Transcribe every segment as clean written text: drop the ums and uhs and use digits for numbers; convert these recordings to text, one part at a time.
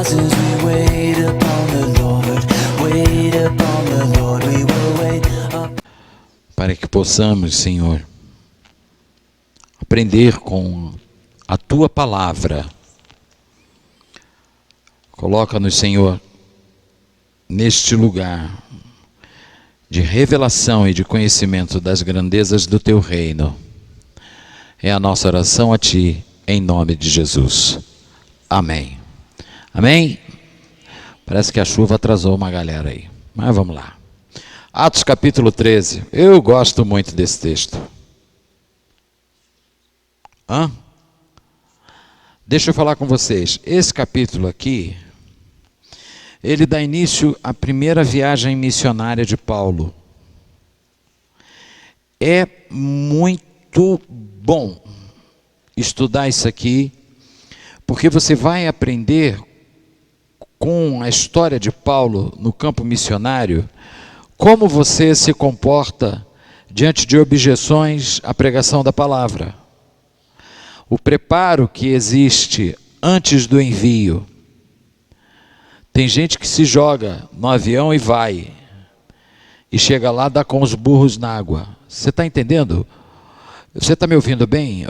as we wait upon the Lord, wait upon the Lord, we will wait up. Para que possamos, Senhor, aprender com a Tua Palavra. Coloca-nos, Senhor, neste lugar de revelação e de conhecimento das grandezas do Teu reino. É a nossa oração a Ti, em nome de Jesus. Amém. Amém? Parece que a chuva atrasou uma galera aí, mas vamos lá. Atos capítulo 13. Eu gosto muito desse texto. Deixa eu falar com vocês. Esse capítulo aqui, ele dá início à primeira viagem missionária de Paulo. É muito bom estudar isso aqui, porque você vai aprender com a história de Paulo no campo missionário, como você se comporta diante de objeções à pregação da palavra. O preparo que existe antes do envio. Tem gente que se joga no avião e vai. E chega lá, dá com os burros na água. Você está entendendo? Você está me ouvindo bem,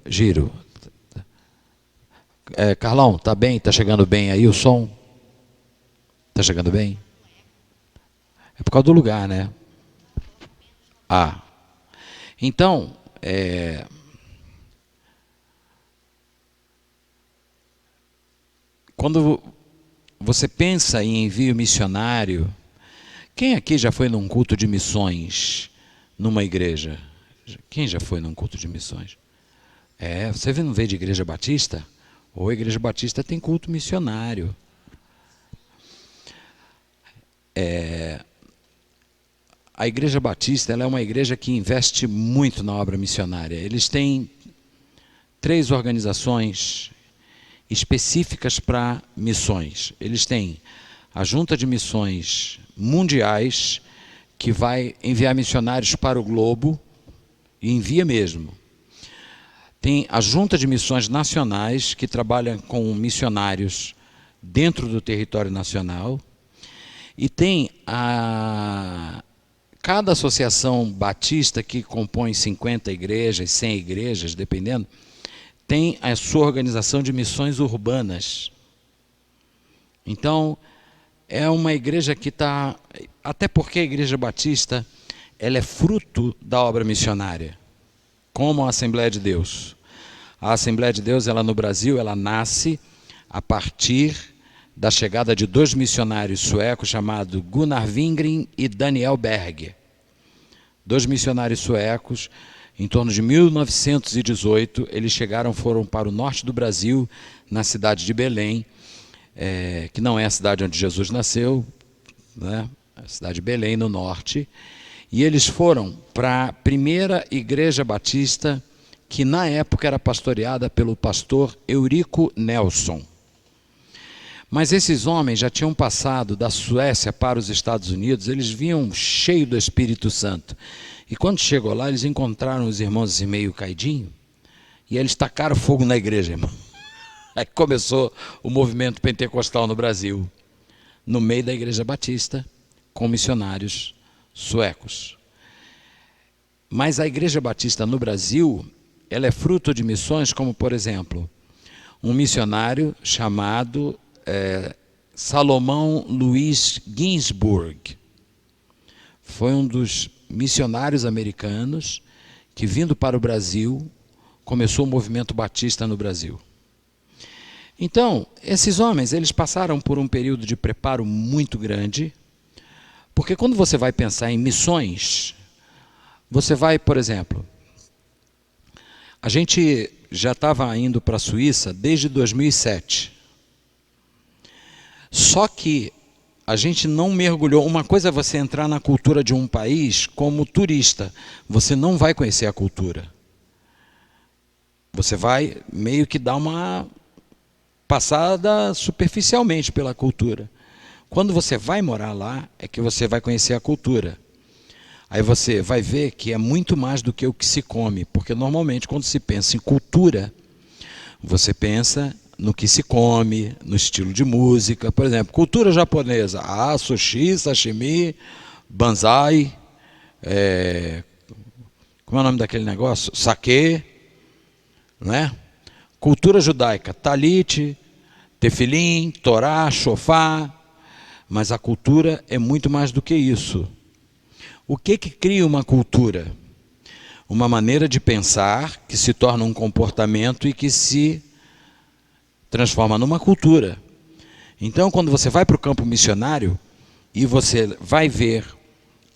Giro? Carlão, está bem? Está chegando bem aí o som? Está chegando bem? É por causa do lugar, né? Então, quando você pensa em envio missionário, quem aqui já foi num culto de missões numa igreja? Quem já foi num culto de missões? Você não veio de igreja batista? Ou a igreja batista tem culto missionário. A igreja batista, ela é uma igreja que investe muito na obra missionária. Eles têm 3 organizações específicas para missões. Eles têm a Junta de Missões Mundiais, que vai enviar missionários para o globo, e envia mesmo. Tem a Junta de Missões Nacionais, que trabalha com missionários dentro do território nacional. E tem cada associação batista, que compõe 50 igrejas, 100 igrejas, dependendo, tem a sua organização de missões urbanas. Então, é uma igreja que está... Até porque a igreja batista, ela é fruto da obra missionária, como a Assembleia de Deus. A Assembleia de Deus, ela no Brasil, ela nasce a partir da chegada de 2 missionários suecos chamados Gunnar Wingren e Daniel Berg. 2 missionários suecos, em torno de 1918, eles foram para o norte do Brasil, na cidade de Belém, que não é a cidade onde Jesus nasceu, né? A cidade de Belém, no norte, e eles foram para a primeira igreja batista, que na época era pastoreada pelo pastor Eurico Nelson. Mas esses homens já tinham passado da Suécia para os Estados Unidos, eles vinham cheios do Espírito Santo. E quando chegou lá, eles encontraram os irmãos assim, meio caidinho, e eles tacaram fogo na igreja, irmão. Aí começou o movimento pentecostal no Brasil, no meio da igreja batista, com missionários suecos. Mas a igreja batista no Brasil, ela é fruto de missões como, por exemplo, um missionário chamado Salomão Luiz Ginsburg. Foi um dos missionários americanos que, vindo para o Brasil, começou o movimento batista no Brasil. Então, esses homens, eles passaram por um período de preparo muito grande, porque quando você vai pensar em missões, você vai, por exemplo, a gente já estava indo para a Suíça desde 2007. Só que a gente não mergulhou. Uma coisa é você entrar na cultura de um país como turista. Você não vai conhecer a cultura. Você vai meio que dar uma passada superficialmente pela cultura. Quando você vai morar lá, é que você vai conhecer a cultura. Aí você vai ver que é muito mais do que o que se come. Porque normalmente quando se pensa em cultura, você pensa no que se come, no estilo de música. Por exemplo, cultura japonesa. Sushi, sashimi, banzai, como é o nome daquele negócio? Sake, né? Cultura judaica, talit, tefilim, torá, shofá. Mas a cultura é muito mais do que isso. O que cria uma cultura? Uma maneira de pensar que se torna um comportamento e que se transforma numa cultura. Então, quando você vai para o campo missionário e você vai ver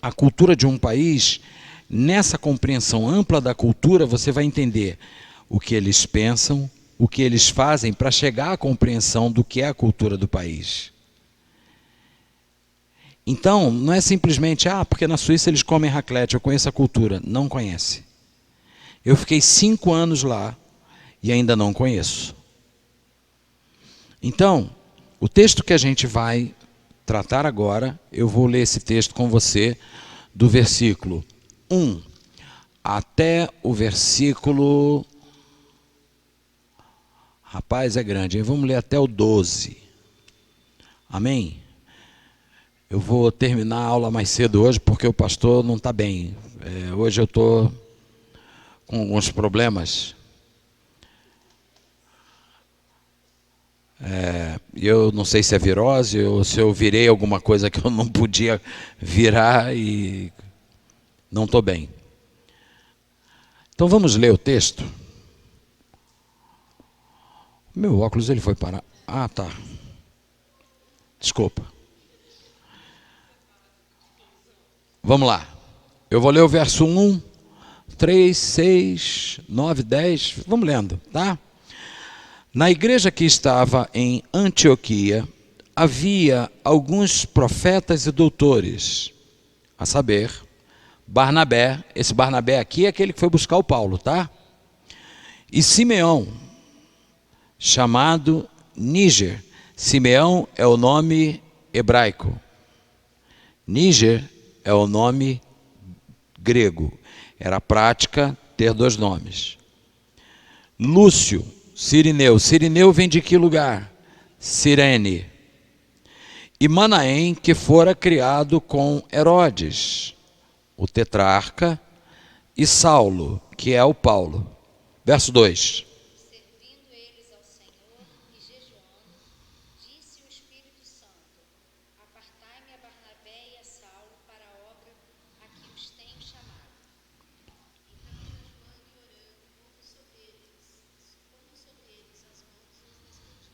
a cultura de um país, nessa compreensão ampla da cultura, você vai entender o que eles pensam, o que eles fazem para chegar à compreensão do que é a cultura do país. Então, não é simplesmente, porque na Suíça eles comem raclette, eu conheço a cultura. Não conhece. Eu fiquei 5 anos lá e ainda não conheço. Então, o texto que a gente vai tratar agora, eu vou ler esse texto com você, do versículo 1 até o versículo... Rapaz, é grande, hein? Vamos ler até o 12. Amém? Eu vou terminar a aula mais cedo hoje, porque o pastor não está bem. Hoje eu estou com alguns problemas. Eu não sei se é virose ou se eu virei alguma coisa que eu não podia virar e não estou bem. Então vamos ler o texto. Meu óculos ele foi parar. Tá. Desculpa. Vamos lá. Eu vou ler o verso 1, 3, 6, 9, 10. Vamos lendo, tá? Na igreja que estava em Antioquia, havia alguns profetas e doutores, a saber, Barnabé. Esse Barnabé aqui é aquele que foi buscar o Paulo, tá? E Simeão, chamado Níger. Simeão é o nome hebraico. Níger é o nome grego. Era prática ter 2 nomes. Lúcio, Cirineu. Cirineu vem de que lugar? Cirene. E Manaém, que fora criado com Herodes, o tetrarca, e Saulo, que é o Paulo. Verso 2. Servindo eles ao Senhor e jejuando, disse o Espírito Santo: Apartai-me a Barnabé e a Saulo para a obra a que os tenho chamado. Então, jejuando e orando, pondo sobre eles as mãos, os despediu.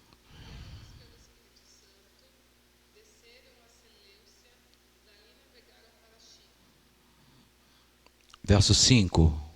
E avidos pelo Espírito Santo, desceram a Seleucia, dali navegaram para Chipre. Verso 5.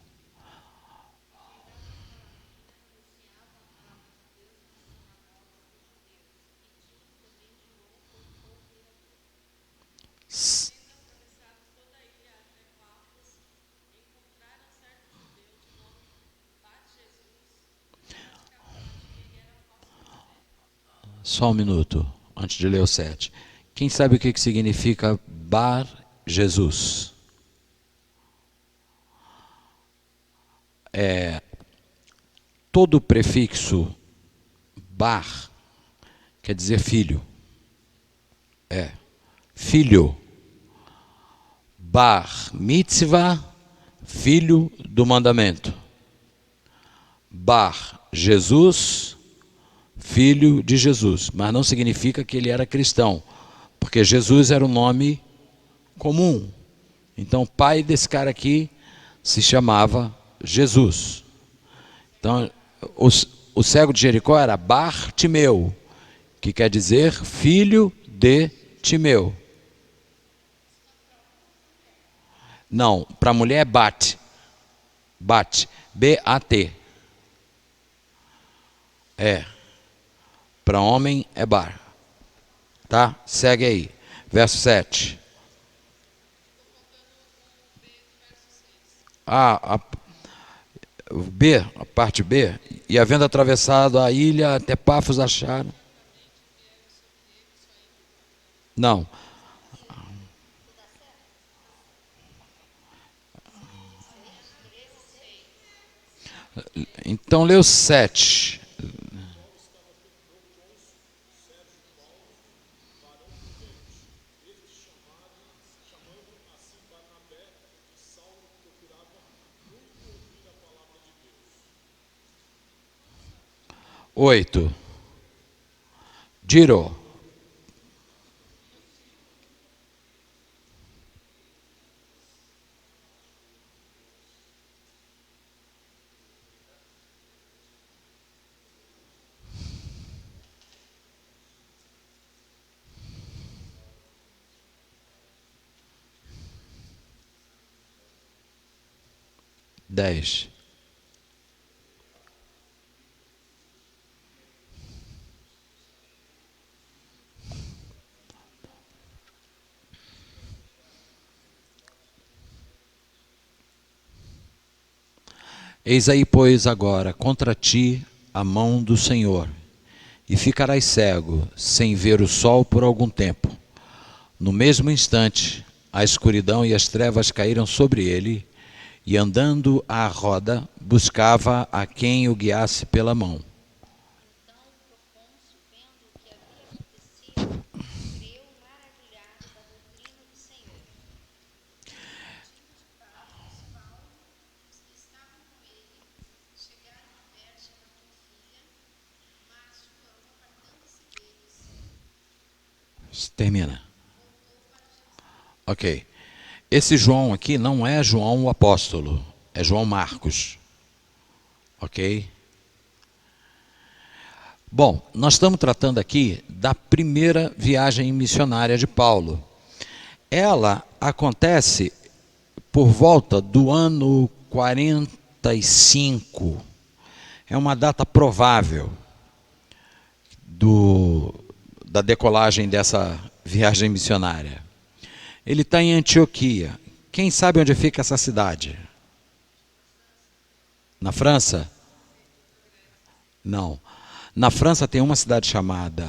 Só um minuto, antes de ler o 7. Quem sabe o que significa Bar Jesus? Todo prefixo Bar quer dizer filho. Filho. Bar mitzvah, filho do mandamento. Bar Jesus, filho de Jesus. Mas não significa que ele era cristão, porque Jesus era um nome comum. Então o pai desse cara aqui se chamava Jesus. Então o cego de Jericó era Bartimeu, que quer dizer filho de Timeu. Não, para mulher é Bat. Bat. B-A-T. Para homem é Bar. Tá? Segue aí. Verso 7. B, a parte B. E havendo atravessado a ilha até Pafos acharam. Não. Então lê o 7. 8. Giro. Dez. Eis aí, pois, agora contra ti a mão do Senhor, e ficarás cego, sem ver o sol por algum tempo. No mesmo instante, a escuridão e as trevas caíram sobre ele, e andando à roda, buscava a quem o guiasse pela mão. Então o procônsul, vendo o que havia acontecido, creu maravilhado da doutrina do Senhor. Paulo e os que estavam com ele chegaram a Pérsia da Panfilha, mas João, apartando-se deles, Termina. Ok. Esse João aqui não é João o apóstolo, é João Marcos. Ok? Bom, nós estamos tratando aqui da primeira viagem missionária de Paulo. Ela acontece por volta do ano 45. É uma data provável da decolagem dessa viagem missionária. Ele está em Antioquia. Quem sabe onde fica essa cidade? Na França? Não. Na França tem uma cidade chamada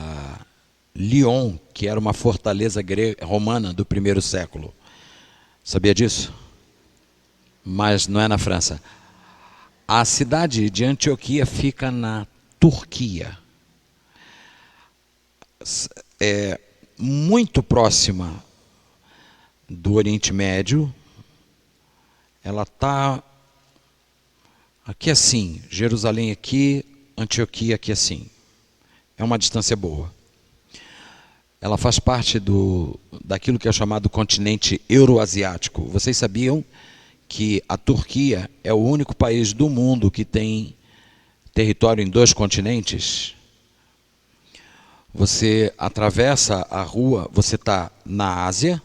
Lyon, que era uma fortaleza romana do primeiro século. Sabia disso? Mas não é na França. A cidade de Antioquia fica na Turquia. É muito próxima do Oriente Médio. Ela está aqui assim, Jerusalém aqui, Antioquia aqui assim. É uma distância boa. Ela faz parte daquilo que é chamado continente euroasiático. Vocês sabiam que a Turquia é o único país do mundo que tem território em 2 continentes? Você atravessa a rua, você está na Ásia.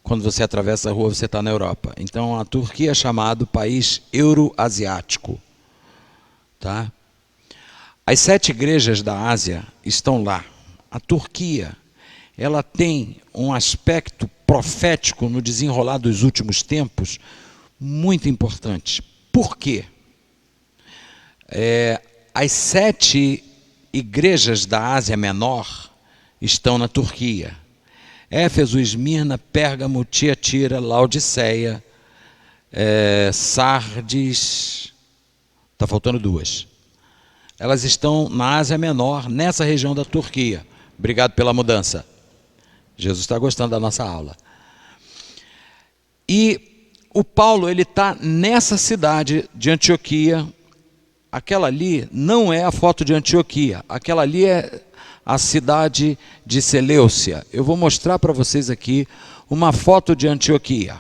Quando você atravessa a rua, você está na Europa. Então, a Turquia é chamado país euroasiático. Tá? As 7 igrejas da Ásia estão lá. A Turquia, ela tem um aspecto profético no desenrolar dos últimos tempos muito importante. Por quê? As 7 igrejas da Ásia Menor estão na Turquia. Éfeso, Esmirna, Pérgamo, Tiatira, Laodiceia, Sardes, está faltando 2. Elas estão na Ásia Menor, nessa região da Turquia. Obrigado pela mudança. Jesus está gostando da nossa aula. E o Paulo, ele está nessa cidade de Antioquia. Aquela ali não é a foto de Antioquia, aquela ali é a cidade de Seleucia. Eu vou mostrar para vocês aqui uma foto de Antioquia.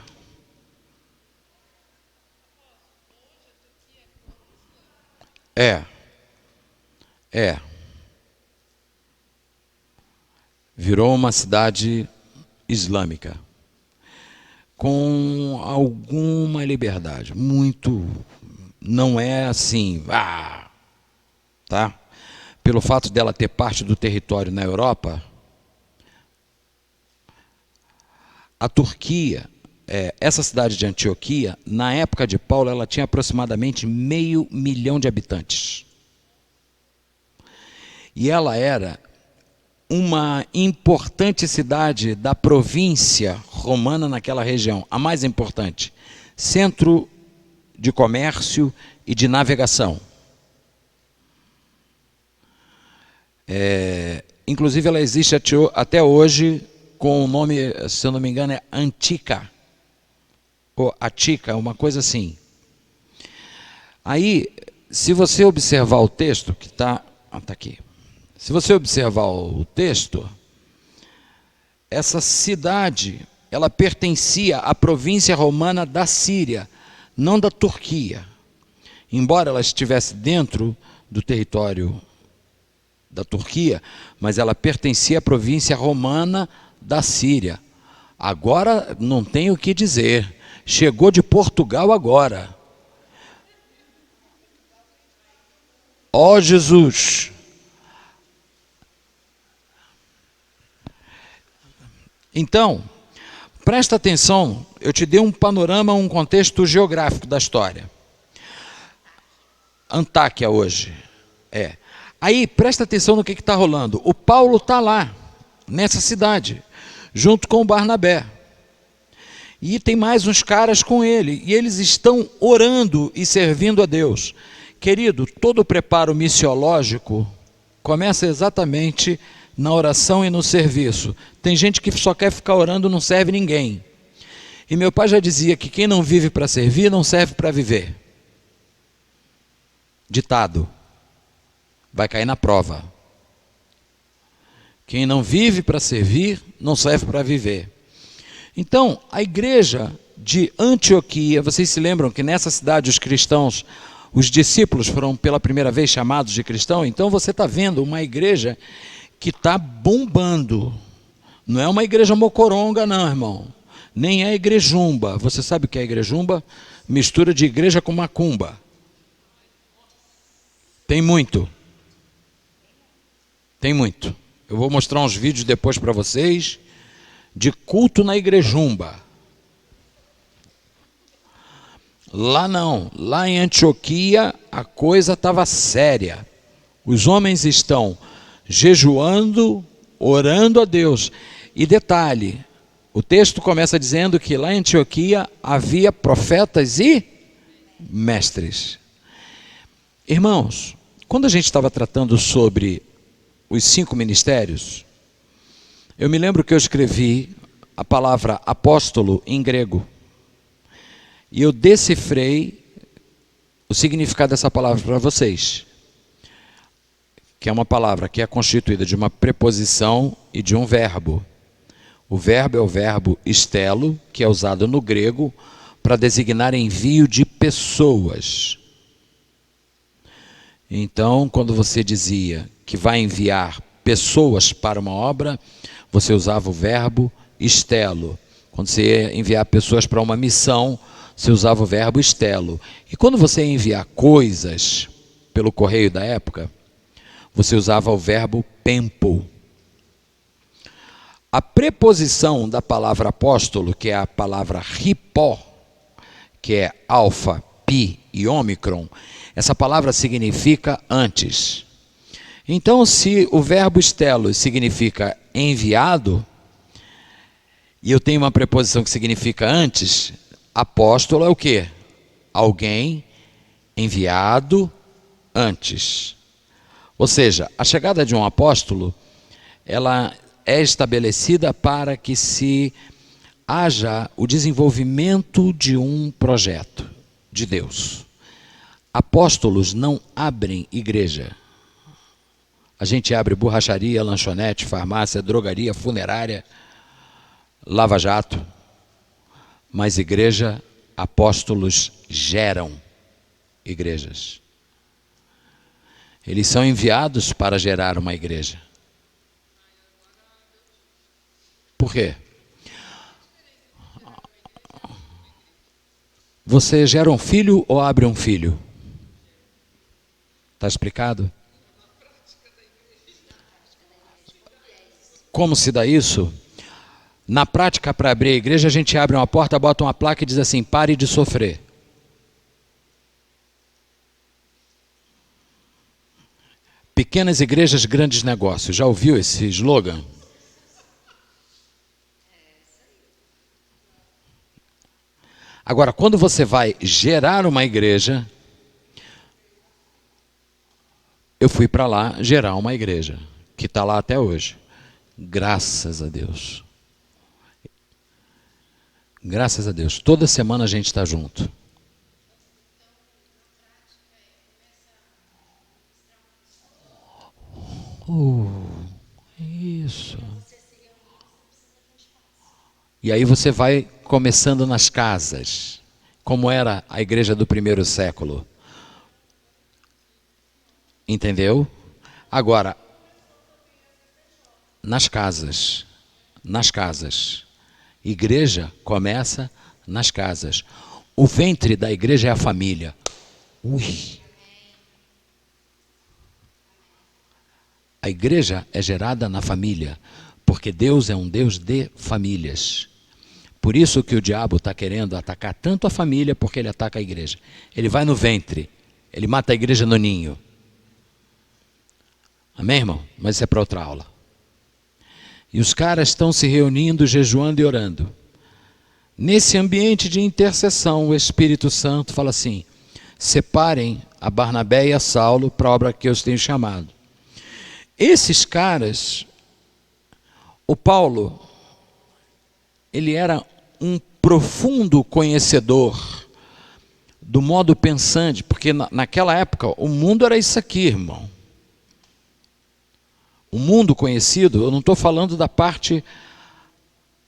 Virou uma cidade islâmica. Com alguma liberdade. Muito. Não é assim. Tá? Pelo fato dela ter parte do território na Europa, a Turquia, essa cidade de Antioquia, na época de Paulo, ela tinha aproximadamente 500 mil de habitantes. E ela era uma importante cidade da província romana naquela região, a mais importante, centro de comércio e de navegação. Inclusive ela existe até hoje com o nome, se eu não me engano, é Antica, ou Atica, uma coisa assim. Aí, se você observar o texto que está Está aqui. Se você observar o texto, essa cidade, ela pertencia à província romana da Síria, não da Turquia. Embora ela estivesse dentro do território da Turquia, mas ela pertencia à província romana da Síria. Agora não tem o que dizer. Chegou de Portugal agora. Ó Jesus! Então, presta atenção, eu te dei um panorama, um contexto geográfico da história. Antáquia hoje. Aí, presta atenção no que está rolando. O Paulo está lá, nessa cidade, junto com o Barnabé. E tem mais uns caras com ele. E eles estão orando e servindo a Deus. Querido, todo o preparo missiológico começa exatamente na oração e no serviço. Tem gente que só quer ficar orando, não serve ninguém. E meu pai já dizia que quem não vive para servir, não serve para viver. Ditado. Vai cair na prova. Quem não vive para servir, não serve para viver. Então, a igreja de Antioquia, vocês se lembram que nessa cidade os cristãos, os discípulos foram pela primeira vez chamados de cristão? Então você está vendo uma igreja que está bombando. Não é uma igreja mocoronga não, irmão. Nem é igrejumba. Você sabe o que é igrejumba? Mistura de igreja com macumba. Tem muito. Tem muito. Eu vou mostrar uns vídeos depois para vocês de culto na igrejumba. Lá não. Lá em Antioquia a coisa estava séria. Os homens estão jejuando, orando a Deus. E detalhe, o texto começa dizendo que lá em Antioquia havia profetas e mestres. Irmãos, quando a gente estava tratando sobre os 5 ministérios, eu me lembro que eu escrevi a palavra apóstolo em grego. E eu decifrei o significado dessa palavra para vocês. Que é uma palavra que é constituída de uma preposição e de um verbo. O verbo é o verbo stelo, que é usado no grego para designar envio de pessoas. Então, quando você dizia que vai enviar pessoas para uma obra, você usava o verbo stelo. Quando você ia enviar pessoas para uma missão, você usava o verbo stelo. E quando você ia enviar coisas pelo correio da época, você usava o verbo pempo. A preposição da palavra apóstolo, que é a palavra hipó, que é alfa, pi e ômicron, essa palavra significa antes. Então, se o verbo stelo significa enviado, e eu tenho uma preposição que significa antes, apóstolo é o quê? Alguém enviado antes. Ou seja, a chegada de um apóstolo, ela é estabelecida para que se haja o desenvolvimento de um projeto de Deus. Apóstolos não abrem igreja. A gente abre borracharia, lanchonete, farmácia, drogaria, funerária, lava-jato. Mas igreja, apóstolos geram igrejas. Eles são enviados para gerar uma igreja. Por quê? Você gera um filho ou abre um filho? Está explicado? Como se dá isso? Na prática, para abrir a igreja, a gente abre uma porta, bota uma placa e diz assim: pare de sofrer. Pequenas igrejas, grandes negócios. Já ouviu esse slogan? Agora, quando você vai gerar uma igreja, eu fui para lá gerar uma igreja, que está lá até hoje. Graças a Deus. Graças a Deus. Toda semana a gente está junto. Isso. E aí você vai começando nas casas, como era a igreja do primeiro século. Entendeu? Agora, nas casas. Igreja começa nas casas. O ventre da igreja é a família. A igreja é gerada na família, porque Deus é um Deus de famílias. Por isso que o diabo está querendo atacar tanto a família, porque ele ataca a igreja. Ele vai no ventre, ele mata a igreja no ninho. Amém, irmão? Mas isso é para outra aula. E os caras estão se reunindo, jejuando e orando. Nesse ambiente de intercessão, o Espírito Santo fala assim: separem a Barnabé e a Saulo para a obra que eu os tenho chamado. Esses caras, o Paulo, ele era um profundo conhecedor do modo pensante, porque naquela época o mundo era isso aqui, irmão. O mundo conhecido, eu não estou falando da parte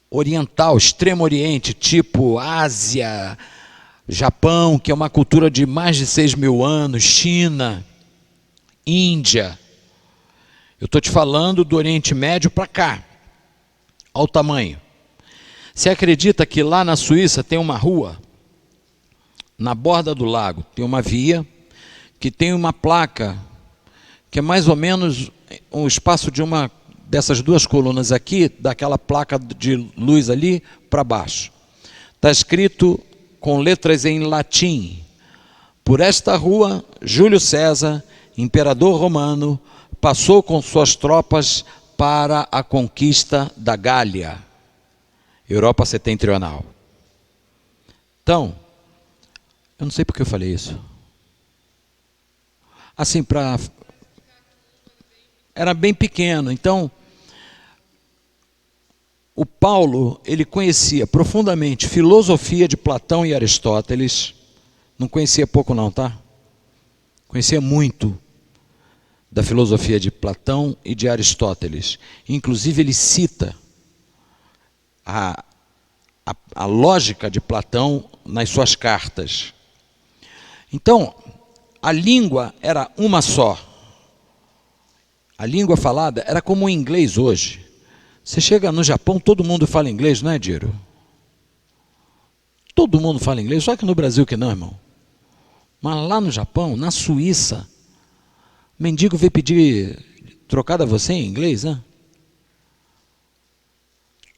oriental, extremo oriente, tipo Ásia, Japão, que é uma cultura de mais de 6.000 anos, China, Índia. Eu estou te falando do Oriente Médio para cá, ao tamanho. Você acredita que lá na Suíça tem uma rua, na borda do lago, tem uma via, que tem uma placa, que é mais ou menos um espaço de uma dessas duas colunas aqui, daquela placa de luz ali para baixo. Está escrito com letras em latim: por esta rua, Júlio César, imperador romano, passou com suas tropas para a conquista da Gália, Europa setentrional. Então, eu não sei porque eu falei isso. Assim, era bem pequeno. Então, o Paulo, ele conhecia profundamente filosofia de Platão e Aristóteles. Não conhecia pouco não, tá? Conhecia muito da filosofia de Platão e de Aristóteles. Inclusive, ele cita a lógica de Platão nas suas cartas. Então, a língua era uma só. A língua falada era como o inglês hoje. Você chega no Japão, todo mundo fala inglês, não é, Diro? Todo mundo fala inglês, só que no Brasil que não, irmão. Mas lá no Japão, na Suíça, mendigo veio pedir trocado a você em inglês, né?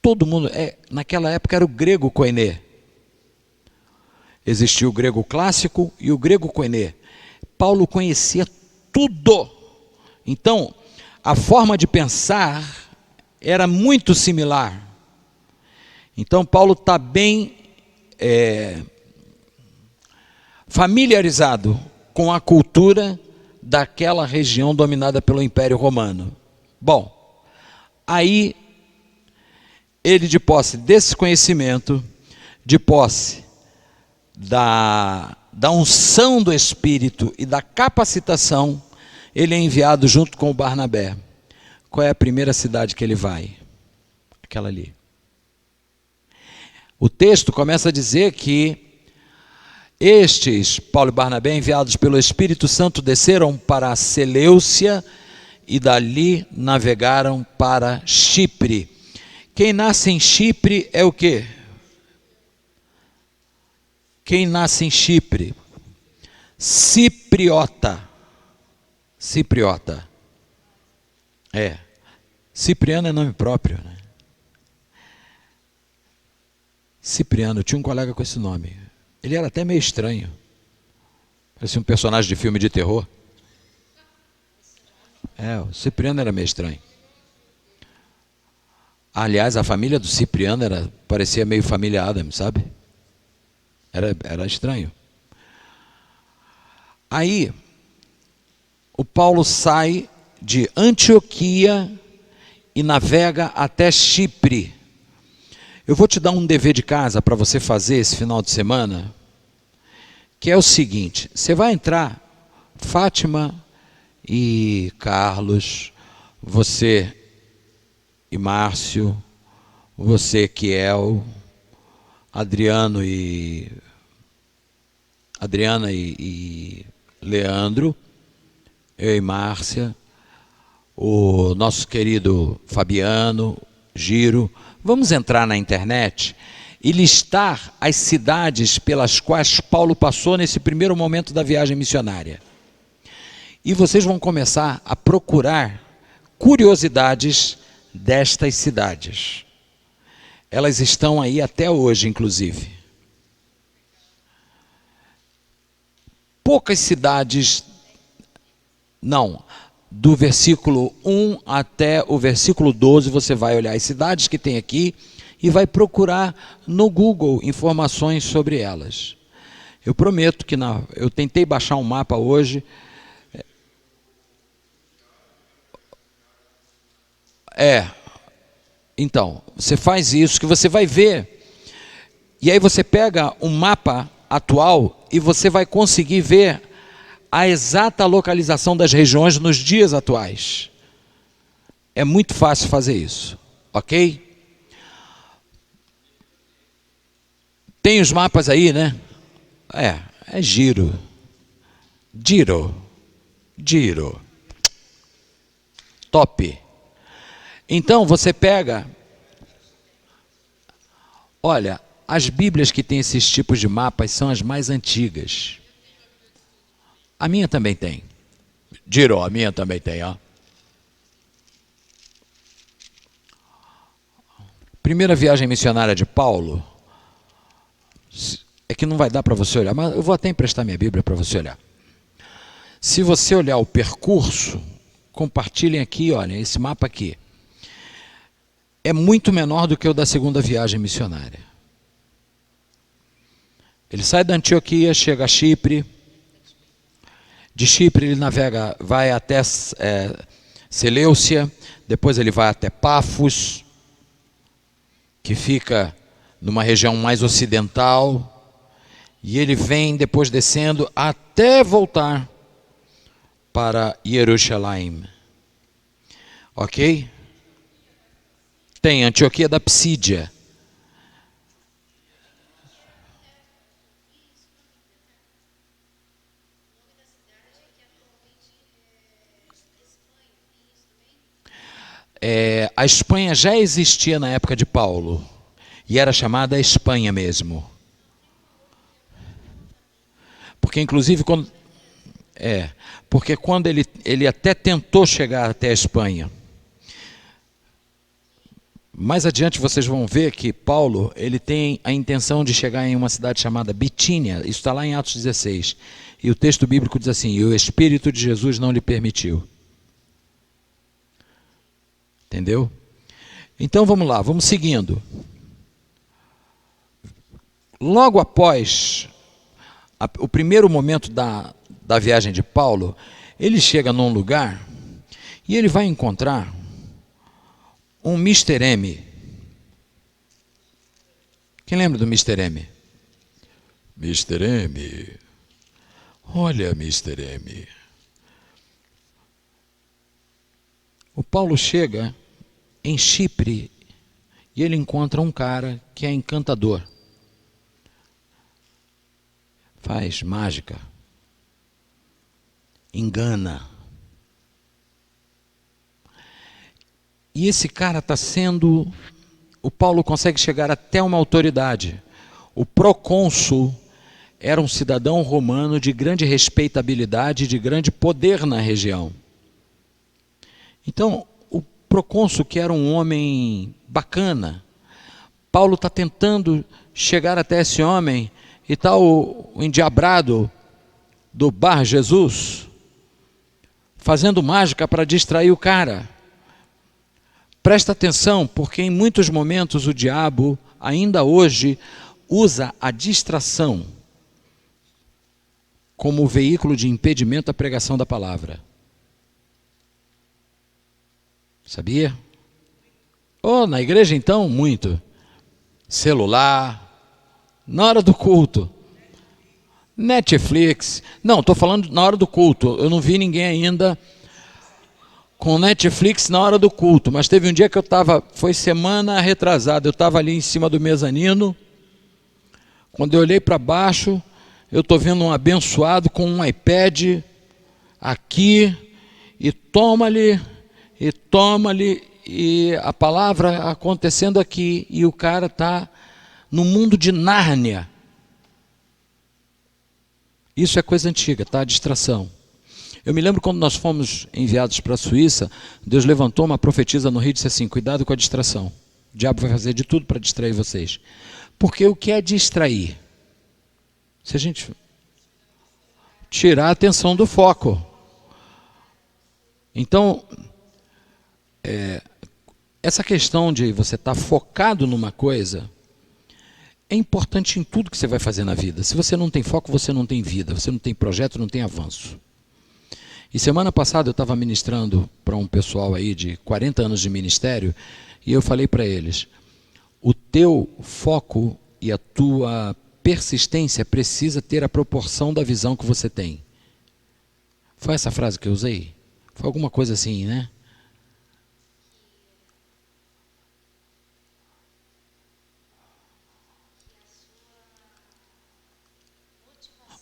Todo mundo, naquela época era o grego koiné. Existia o grego clássico e o grego koiné. Paulo conhecia tudo. Então, a forma de pensar era muito similar. Então, Paulo está bem familiarizado com a cultura daquela região dominada pelo Império Romano. Bom, aí ele, de posse desse conhecimento, de posse da unção do Espírito e da capacitação, ele é enviado junto com o Barnabé. Qual é a primeira cidade que ele vai? Aquela ali. O texto começa a dizer que estes, Paulo e Barnabé, enviados pelo Espírito Santo, desceram para a Seleucia e dali navegaram para Chipre. Quem nasce em Chipre é o quê? Quem nasce em Chipre? Cipriota. Cipriota. Cipriano é nome próprio, né? Cipriano, eu tinha um colega com esse nome. Ele era até meio estranho. Parecia um personagem de filme de terror. O Cipriano era meio estranho. Aliás, a família do Cipriano parecia meio família Adams, sabe? Era estranho. Aí, o Paulo sai de Antioquia e navega até Chipre. Eu vou te dar um dever de casa para você fazer esse final de semana, que é o seguinte: você vai entrar, Fátima e Carlos você e Márcio, você, Kiel, Adriana e Leandro, eu e Márcia, o nosso querido Fabiano, Giro. Vamos entrar na internet e listar as cidades pelas quais Paulo passou nesse primeiro momento da viagem missionária. E vocês vão começar a procurar curiosidades destas cidades. Elas estão aí até hoje, inclusive. Poucas cidades, não, do versículo 1 até o versículo 12, você vai olhar as cidades que tem aqui e vai procurar no Google informações sobre elas. Eu prometo que eu tentei baixar um mapa hoje. Então, você faz isso que você vai ver. E aí você pega um mapa atual e você vai conseguir ver a exata localização das regiões nos dias atuais. É muito fácil fazer isso, ok? Tem os mapas aí, né? É giro. Giro. Top. Então você pega, olha, as Bíblias que têm esses tipos de mapas são as mais antigas. A minha também tem. Giro, a minha também tem, ó. Primeira viagem missionária de Paulo. É que não vai dar para você olhar, mas eu vou até emprestar minha Bíblia para você olhar. Se você olhar o percurso, compartilhem aqui, olha, esse mapa aqui. É muito menor do que o da segunda viagem missionária. Ele sai da Antioquia, chega a Chipre. De Chipre ele navega, vai até Seleucia, depois ele vai até Pafos, que fica numa região mais ocidental, e ele vem depois descendo até voltar para Jerusalém. Ok? Tem Antioquia da Psídia. A Espanha já existia na época de Paulo. E era chamada Espanha mesmo. Porque inclusive quando ele até tentou chegar até a Espanha. Mais adiante vocês vão ver que Paulo ele tem a intenção de chegar em uma cidade chamada Bitínia. Isso está lá em Atos 16. E o texto bíblico diz assim: e o Espírito de Jesus não lhe permitiu. Entendeu? Então vamos lá, vamos seguindo. Logo após o primeiro momento da viagem de Paulo, ele chega num lugar e ele vai encontrar um Mr. M. Quem lembra do Mr. M? Mr. M. Olha, Mr. M. O Paulo chega em Chipre e ele encontra um cara que é encantador. Faz mágica. Engana. E esse cara está sendo... O Paulo consegue chegar até uma autoridade. O procônsul era um cidadão romano de grande respeitabilidade e de grande poder na região. Então, o procônsul, que era um homem bacana, Paulo está tentando chegar até esse homem e está o endiabrado do Bar Jesus fazendo mágica para distrair o cara. Presta atenção, porque em muitos momentos o diabo, ainda hoje, usa a distração como veículo de impedimento à pregação da palavra. Sabia? Na igreja então, muito. Celular, na hora do culto. Netflix. Não, estou falando na hora do culto. Eu não vi ninguém ainda com Netflix na hora do culto, mas teve um dia que eu estava, foi semana retrasada, eu estava ali em cima do mezanino, quando eu olhei para baixo, eu estou vendo um abençoado com um iPad aqui, e toma-lhe, e a palavra acontecendo aqui, e o cara está no mundo de Nárnia. Isso é coisa antiga, tá? Distração. Eu me lembro quando nós fomos enviados para a Suíça, Deus levantou uma profetisa no Rio e disse assim: cuidado com a distração. O diabo vai fazer de tudo para distrair vocês. Porque o que é distrair? Se a gente tirar a atenção do foco. Então, essa questão de você estar focado numa coisa é importante em tudo que você vai fazer na vida. Se você não tem foco, você não tem vida. Você não tem projeto, não tem avanço. E semana passada eu estava ministrando para um pessoal aí de 40 anos de ministério, e eu falei para eles: o teu foco e a tua persistência precisa ter a proporção da visão que você tem. Foi essa frase que eu usei? Foi alguma coisa assim, né?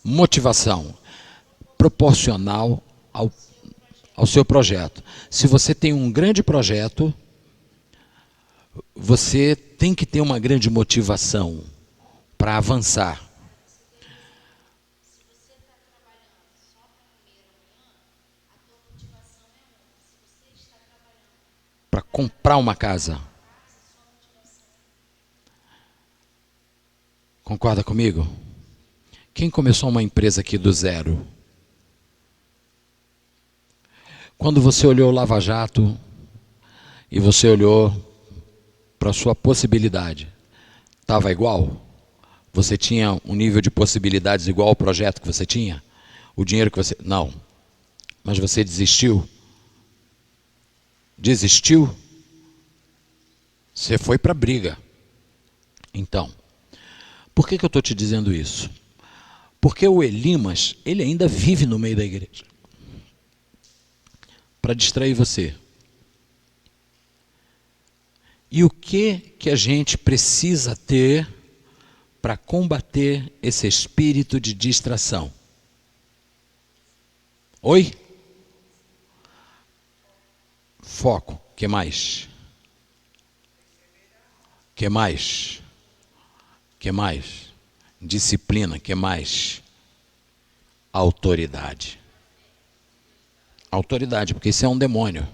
Motivação proporcional ao seu projeto. Se você tem um grande projeto, você tem que ter uma grande motivação para avançar. Para comprar uma casa. Concorda comigo? Quem começou uma empresa aqui do zero? Quando você olhou o Lava Jato e você olhou para a sua possibilidade, estava igual? Você tinha um nível de possibilidades igual ao projeto que você tinha? O dinheiro que você... Não. Mas você desistiu? Desistiu? Você foi para a briga. Então, por que eu estou te dizendo isso? Porque o Elimas, ele ainda vive no meio da igreja. Para distrair você. E o que a gente precisa ter para combater esse espírito de distração? Oi? Foco. Que mais? Que mais? Que mais? Disciplina. Que mais? Autoridade. Autoridade, porque isso é um demônio.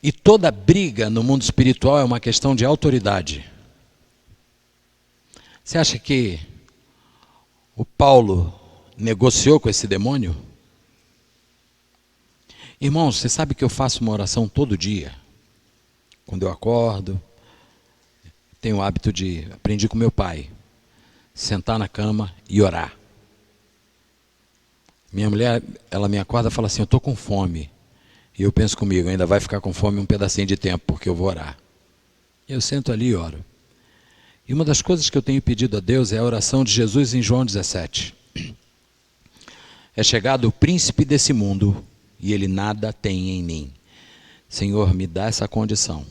E toda briga no mundo espiritual é uma questão de autoridade. Você acha que o Paulo negociou com esse demônio? Irmãos, você sabe que eu faço uma oração todo dia. Quando eu acordo, tenho o hábito de, aprendi com meu pai, sentar na cama e orar. Minha mulher, ela me acorda e fala assim: eu estou com fome. E eu penso comigo: ainda vai ficar com fome um pedacinho de tempo, porque eu vou orar. Eu sento ali e oro. E uma das coisas que eu tenho pedido a Deus é a oração de Jesus em João 17. É chegado o príncipe desse mundo, e ele nada tem em mim. Senhor, me dá essa condição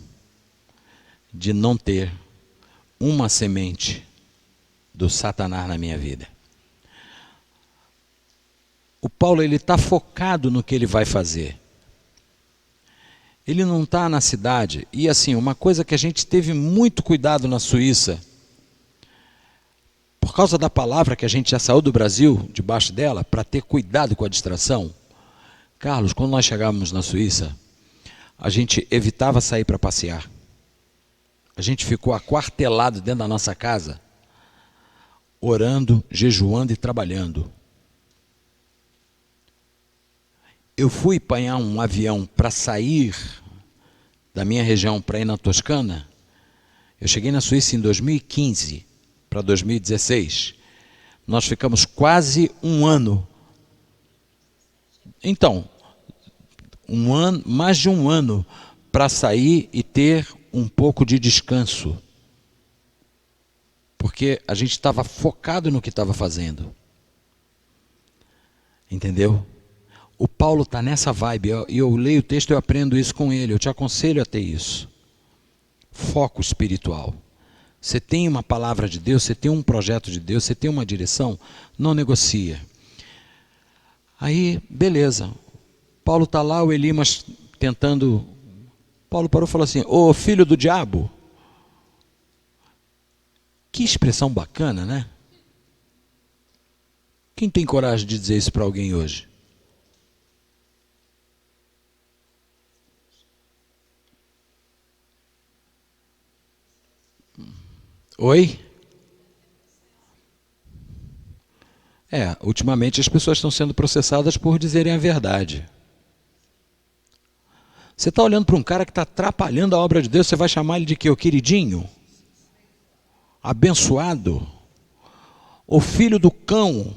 de não ter uma semente do Satanás na minha vida. O Paulo, ele está focado no que ele vai fazer. Ele não está na cidade. E assim, uma coisa que a gente teve muito cuidado na Suíça, por causa da palavra que a gente já saiu do Brasil, debaixo dela, para ter cuidado com a distração. Carlos, quando nós chegávamos na Suíça, a gente evitava sair para passear. A gente ficou aquartelado dentro da nossa casa, orando, jejuando e trabalhando. Eu fui apanhar um avião para sair da minha região para ir na Toscana. Eu cheguei na Suíça em 2015 para 2016. Nós ficamos quase um ano. Então, mais de um ano para sair e ter um pouco de descanso. Porque a gente estava focado no que estava fazendo. Entendeu? O Paulo Paulo está nessa vibe, e eu leio o texto e eu aprendo isso com ele. Eu te aconselho a ter isso. Foco espiritual. Você tem uma palavra de Deus, você tem um projeto de Deus, você tem uma direção, não negocia. Aí, beleza. Paulo está lá, o Elimas tentando... Paulo parou e falou assim, ô filho do diabo. Que expressão bacana, né? Quem tem coragem de dizer isso para alguém hoje? Oi? Ultimamente as pessoas estão sendo processadas por dizerem a verdade. Você está olhando para um cara que está atrapalhando a obra de Deus, você vai chamar ele de quê? O queridinho? Abençoado? O filho do cão?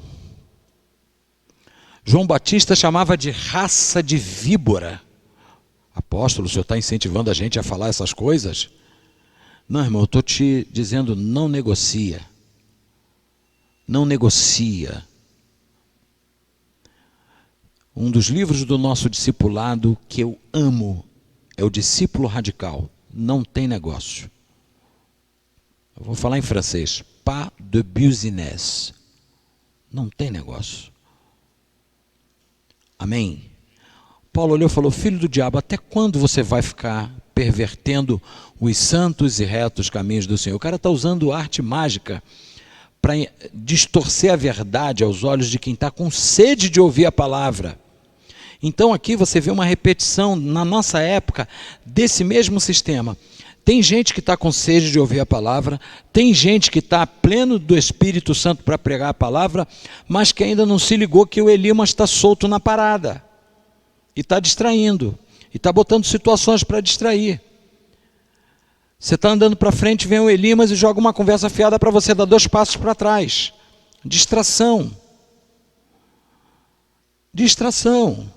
João Batista chamava de raça de víbora. Apóstolo, o senhor está incentivando a gente a falar essas coisas? Não, irmão, eu estou te dizendo, não negocia. Não negocia. Um dos livros do nosso discipulado que eu amo é o Discípulo Radical. Não tem negócio. Eu vou falar em francês. Pas de business. Não tem negócio. Amém? Paulo olhou e falou, filho do diabo, até quando você vai ficar pervertendo os santos e retos caminhos do Senhor? O cara está usando arte mágica para distorcer a verdade aos olhos de quem está com sede de ouvir a palavra. Então aqui você vê uma repetição, na nossa época, desse mesmo sistema. Tem gente que está com sede de ouvir a palavra, tem gente que está pleno do Espírito Santo para pregar a palavra, mas que ainda não se ligou que o Elimas está solto na parada. E está distraindo, e está botando situações para distrair. Você está andando para frente, vem o Elimas e joga uma conversa fiada para você, dar 2 passos para trás. Distração. Distração.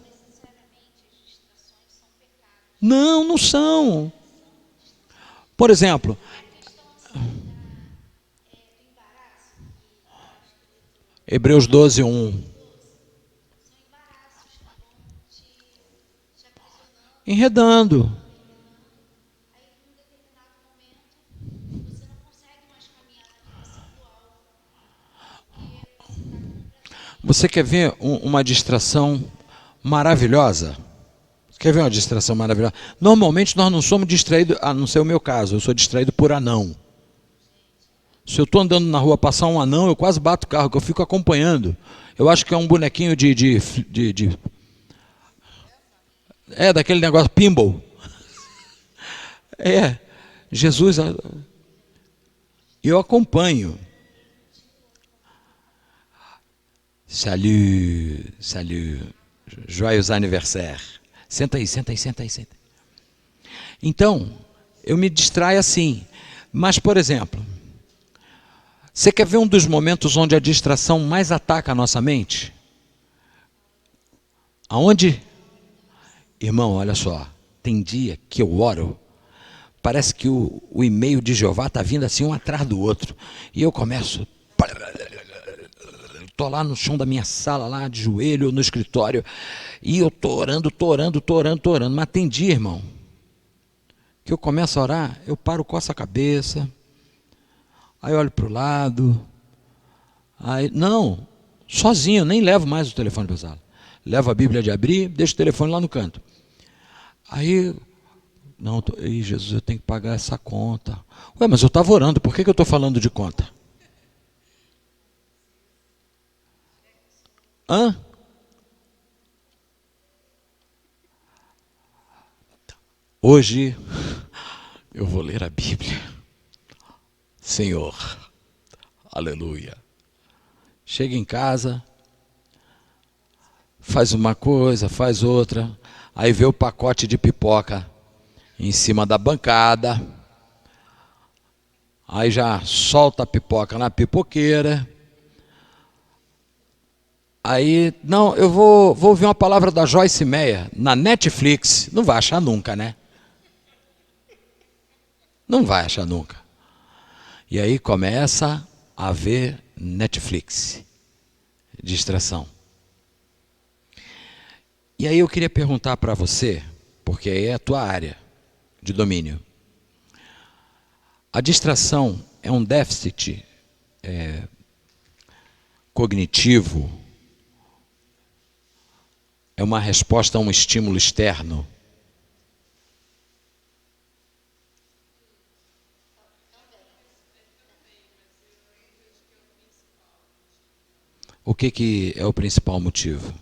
Não, não são. Por exemplo, Hebreus 12, 1. Enredando. Você quer ver uma distração maravilhosa? Quer ver uma distração maravilhosa? Normalmente nós não somos distraídos, a não ser o meu caso, eu sou distraído por anão. Se eu estou andando na rua, passar um anão, eu quase bato o carro, que eu fico acompanhando. Eu acho que é um bonequinho daquele negócio, pinball. Jesus, eu acompanho. Salut, salut, joyeux anniversaire. Senta aí, senta aí, senta aí, senta aí. Então, eu me distraio assim. Mas, por exemplo, você quer ver um dos momentos onde a distração mais ataca a nossa mente? Aonde? Irmão, olha só, tem dia que eu oro, parece que o e-mail de Jeová está vindo assim um atrás do outro. E eu começo... Estou lá no chão da minha sala, lá de joelho, no escritório, e eu estou orando. Mas tem dia, irmão, que eu começo a orar, eu paro, coço a cabeça, aí olho para o lado, aí, não, sozinho, nem levo mais o telefone para a sala. Levo a Bíblia de abrir, deixo o telefone lá no canto. Aí, não, Jesus, eu tenho que pagar essa conta. Ué, mas eu estava orando, por que eu estou falando de conta? Hã? Hoje eu vou ler a Bíblia. Senhor, aleluia. Chega em casa, faz uma coisa, faz outra, aí vê o pacote de pipoca em cima da bancada, aí já solta a pipoca na pipoqueira. Aí, não, eu vou ouvir uma palavra da Joyce Meyer na Netflix. Não vai achar nunca, né? Não vai achar nunca. E aí começa a ver Netflix. Distração. E aí eu queria perguntar para você, porque aí é a tua área de domínio. A distração é um déficit cognitivo? É uma resposta a um estímulo externo? O que é o principal motivo?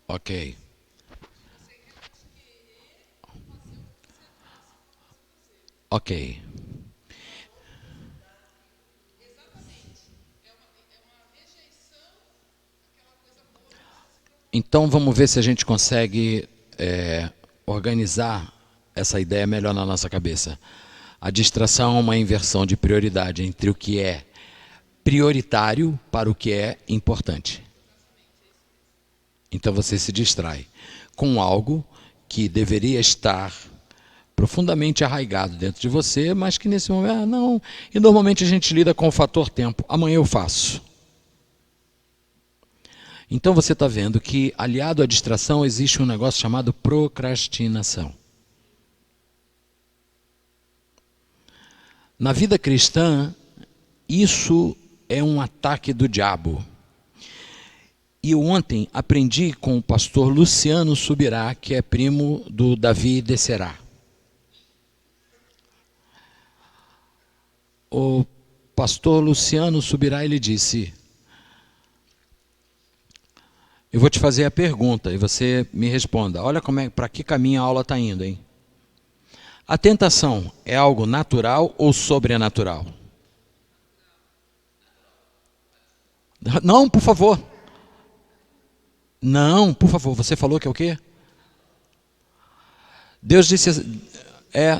Ok. Ok. Então vamos ver se a gente consegue organizar essa ideia melhor na nossa cabeça. A distração é uma inversão de prioridade entre o que é prioritário para o que é importante. Então você se distrai com algo que deveria estar profundamente arraigado dentro de você, mas que nesse momento, não. E normalmente a gente lida com o fator tempo. Amanhã eu faço. Então você está vendo que, aliado à distração, existe um negócio chamado procrastinação. Na vida cristã, isso é um ataque do diabo. E eu ontem aprendi com o pastor Luciano Subirá, que é primo do Davi Desserá. O pastor Luciano Subirá, ele disse: eu vou te fazer a pergunta e você me responda. Olha para que caminho a aula está indo, hein? A tentação é algo natural ou sobrenatural? Não, por favor. Não, por favor. Você falou que é o quê? Deus disse,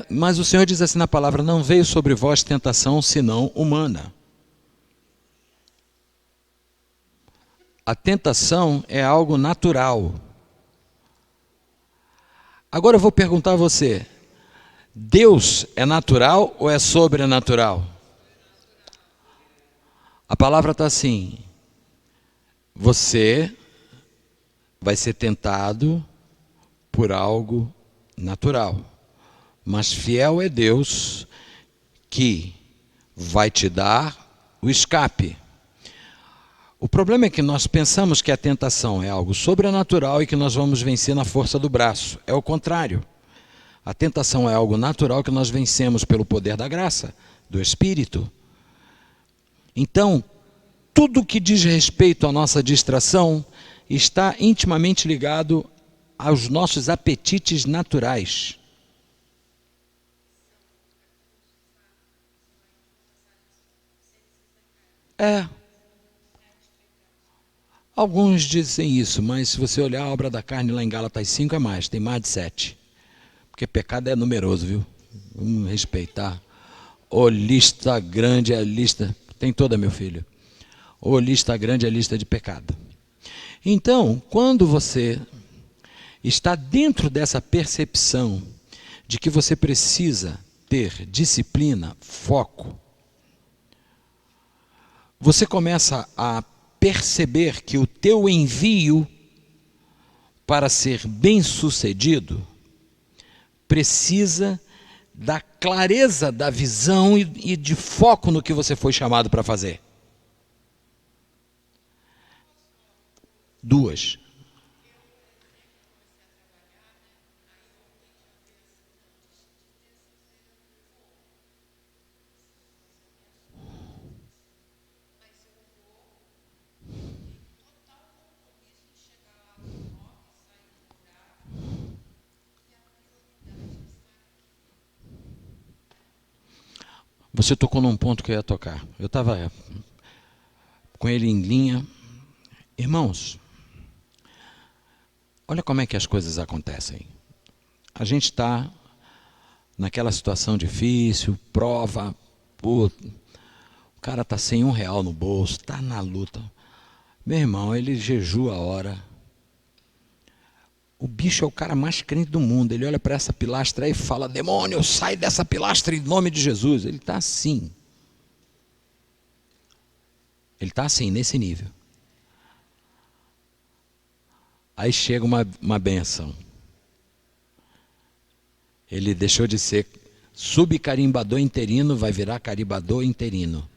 mas o Senhor diz assim na palavra: não veio sobre vós tentação senão humana. A tentação é algo natural. Agora eu vou perguntar a você: Deus é natural ou é sobrenatural? A palavra está assim: você vai ser tentado por algo natural, mas fiel é Deus que vai te dar o escape. O problema é que nós pensamos que a tentação é algo sobrenatural e que nós vamos vencer na força do braço. É o contrário. A tentação é algo natural que nós vencemos pelo poder da graça, do Espírito. Então, tudo que diz respeito à nossa distração está intimamente ligado aos nossos apetites naturais. Alguns dizem isso, mas se você olhar a obra da carne lá em Gálatas 5 é mais, tem mais de 7. Porque pecado é numeroso, viu? Vamos respeitar. Ô lista grande é a lista, tem toda, meu filho. Ô lista grande é a lista de pecado. Então, quando você está dentro dessa percepção de que você precisa ter disciplina, foco, você começa a perceber que o teu envio para ser bem-sucedido precisa da clareza da visão e de foco no que você foi chamado para fazer. Duas. Você tocou num ponto que eu ia tocar. Eu estava com ele em linha. Irmãos, olha como é que as coisas acontecem. A gente está naquela situação difícil, prova, o cara está sem R$1 no bolso, está na luta. Meu irmão, ele jejua a hora. O bicho é o cara mais crente do mundo. Ele olha para essa pilastra aí e fala: demônio, sai dessa pilastra em nome de Jesus. Ele está assim. Ele está assim, nesse nível. Aí chega uma benção. Ele deixou de ser subcarimbador interino, vai virar carimbador interino.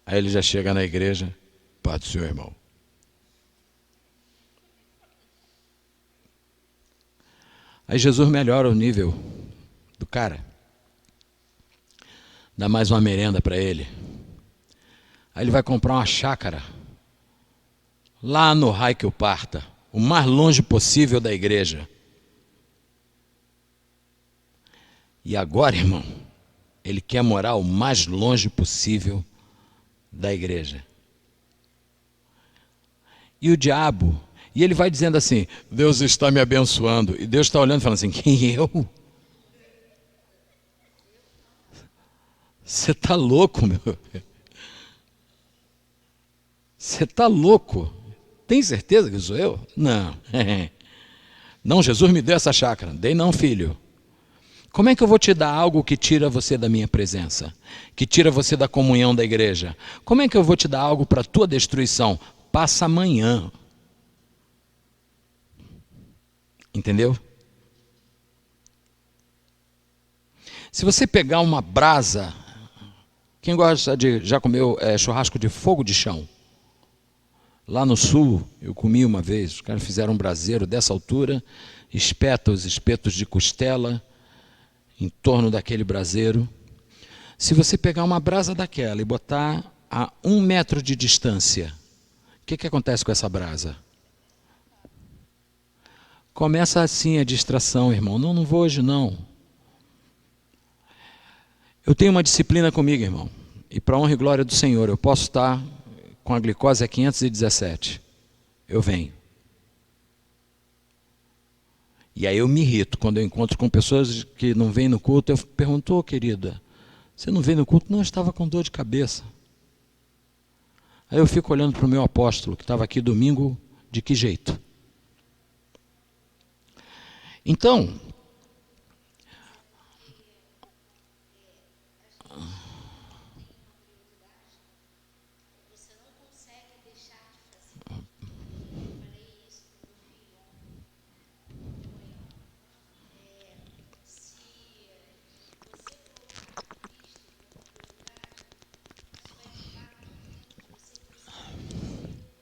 Aí ele já chega na igreja: paz do Senhor, irmão. Aí Jesus melhora o nível do cara. Dá mais uma merenda para ele. Aí ele vai comprar uma chácara lá no raio que o parta, o mais longe possível da igreja. E agora, irmão, ele quer morar o mais longe possível da igreja. E o diabo, e ele vai dizendo assim: Deus está me abençoando. E Deus está olhando e falando assim: quem eu? Você está louco, meu? Você está louco? Tem certeza que sou eu? Não. Não, Jesus me deu essa chácara. Dei não, filho. Como é que eu vou te dar algo que tira você da minha presença? Que tira você da comunhão da igreja? Como é que eu vou te dar algo para a tua destruição? Passa amanhã. Entendeu? Se você pegar uma brasa, quem gosta de, já comeu churrasco de fogo de chão? Lá no sul, eu comi uma vez, os caras fizeram um braseiro dessa altura, espeta os espetos de costela em torno daquele braseiro. Se você pegar uma brasa daquela e botar a 1 metro de distância, o que acontece com essa brasa? Começa assim a distração, irmão. Não, não vou hoje não. Eu tenho uma disciplina comigo, irmão. E para honra e glória do Senhor, eu posso estar com a glicose a 517. Eu venho. E aí eu me irrito quando eu encontro com pessoas que não vêm no culto. Eu pergunto: ô querida, você não veio no culto? Não, eu estava com dor de cabeça. Aí eu fico olhando para o meu apóstolo, que estava aqui domingo, de que jeito? Então, Você não consegue deixar de fazer. Eu falei isso para o meu filho ontem. Se você colocar Cristo em primeiro lugar, isso vai tomar tudo aquilo que você precisa.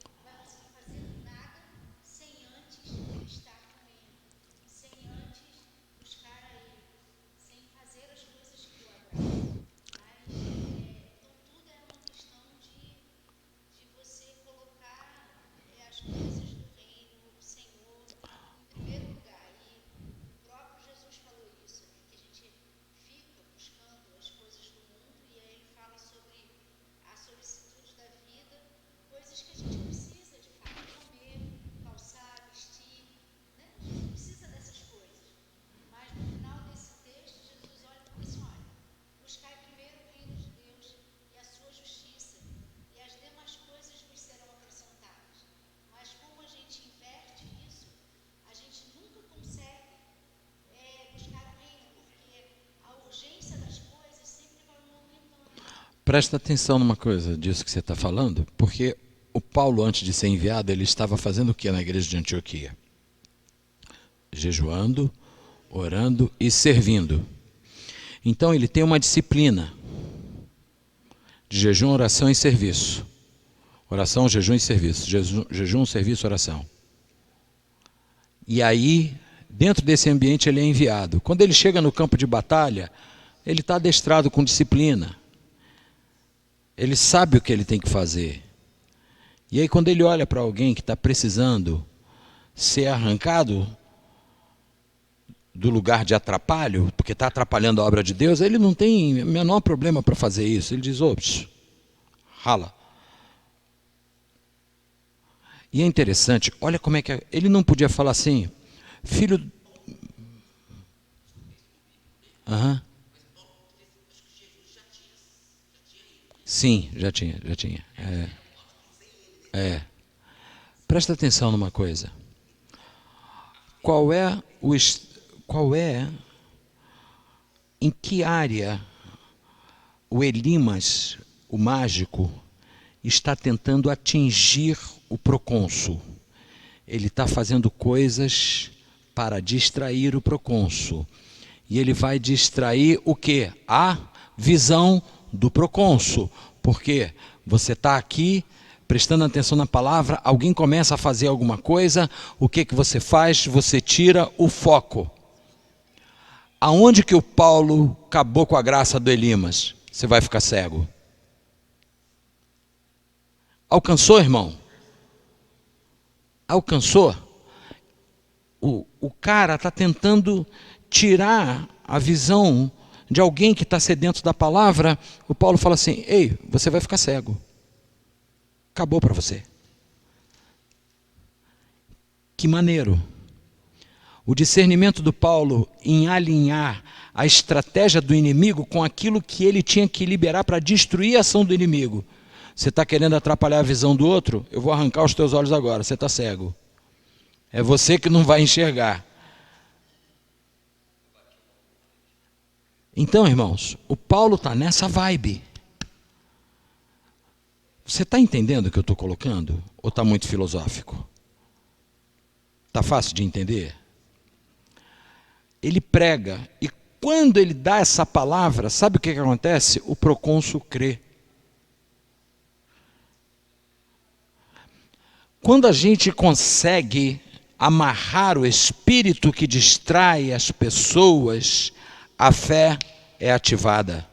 Não vai conseguir fazer nada sem antes estar com Ele, sem antes buscar a Ele, sem fazer as coisas que o agradam. Mas, então, tudo é uma questão de você colocar as coisas do reino, o Senhor, em primeiro lugar. E o próprio Jesus falou isso, né? Que a gente fica buscando as coisas do mundo, e aí ele fala sobre a solicitude da vida, coisas que a gente precisa de fato, comer, calçar, vestir, né? A gente precisa dessas coisas. Mas no final desse texto, Jesus olha e fala assim: olha, buscai primeiro o reino de Deus e a sua justiça, e as demais coisas vos serão acrescentadas. Mas como a gente inverte isso, a gente nunca consegue buscar o reino, porque a urgência das coisas sempre vai aumentando. presta atenção numa coisa disso que você está falando, porque o Paulo, antes de ser enviado, ele estava fazendo o que na igreja de Antioquia? Jejuando, orando e servindo. Então ele tem uma disciplina de jejum, oração e serviço. Oração, jejum e serviço. Jejum, serviço, oração. E aí, dentro desse ambiente, ele é enviado. Quando ele chega no campo de batalha, ele está adestrado com disciplina. Ele sabe o que ele tem que fazer. E aí, quando ele olha para alguém que está precisando ser arrancado do lugar de atrapalho, porque está atrapalhando a obra de Deus, ele não tem o menor problema para fazer isso. Ele diz: ops, rala. E é interessante, olha como é que ele não podia falar assim: filho. Aham. Sim, já tinha. Presta atenção numa coisa. Qual é em que área o Elimas, o mágico, está tentando atingir o procônsul? Ele está fazendo coisas para distrair o procônsul. E ele vai distrair o quê? A visão do procônsul. Porque você está aqui prestando atenção na palavra, alguém começa a fazer alguma coisa, o que você faz? Você tira o foco. Aonde que o Paulo acabou com a graça do Elimas? Você vai ficar cego. Alcançou, irmão? Alcançou? O cara está tentando tirar a visão de alguém que está sedento da palavra. O Paulo fala assim: ei, você vai ficar cego. Acabou para você. Que maneiro. O discernimento do Paulo em alinhar a estratégia do inimigo com aquilo que ele tinha que liberar para destruir a ação do inimigo. Você está querendo atrapalhar a visão do outro? Eu vou arrancar os teus olhos agora, você está cego. É você que não vai enxergar. Então, irmãos, o Paulo está nessa vibe. Você está entendendo o que eu estou colocando? Ou está muito filosófico? Está fácil de entender? Ele prega, e quando ele dá essa palavra, sabe o que acontece? O procônsul crê. Quando a gente consegue amarrar o espírito que distrai as pessoas, a fé é ativada.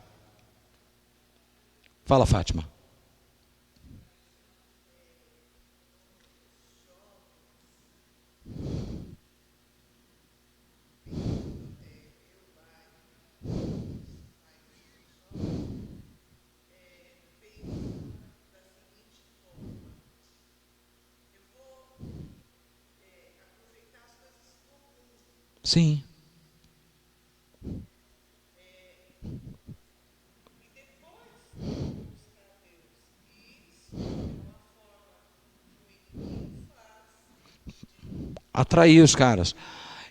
Fala, Fátima. Sim. Atrair os caras.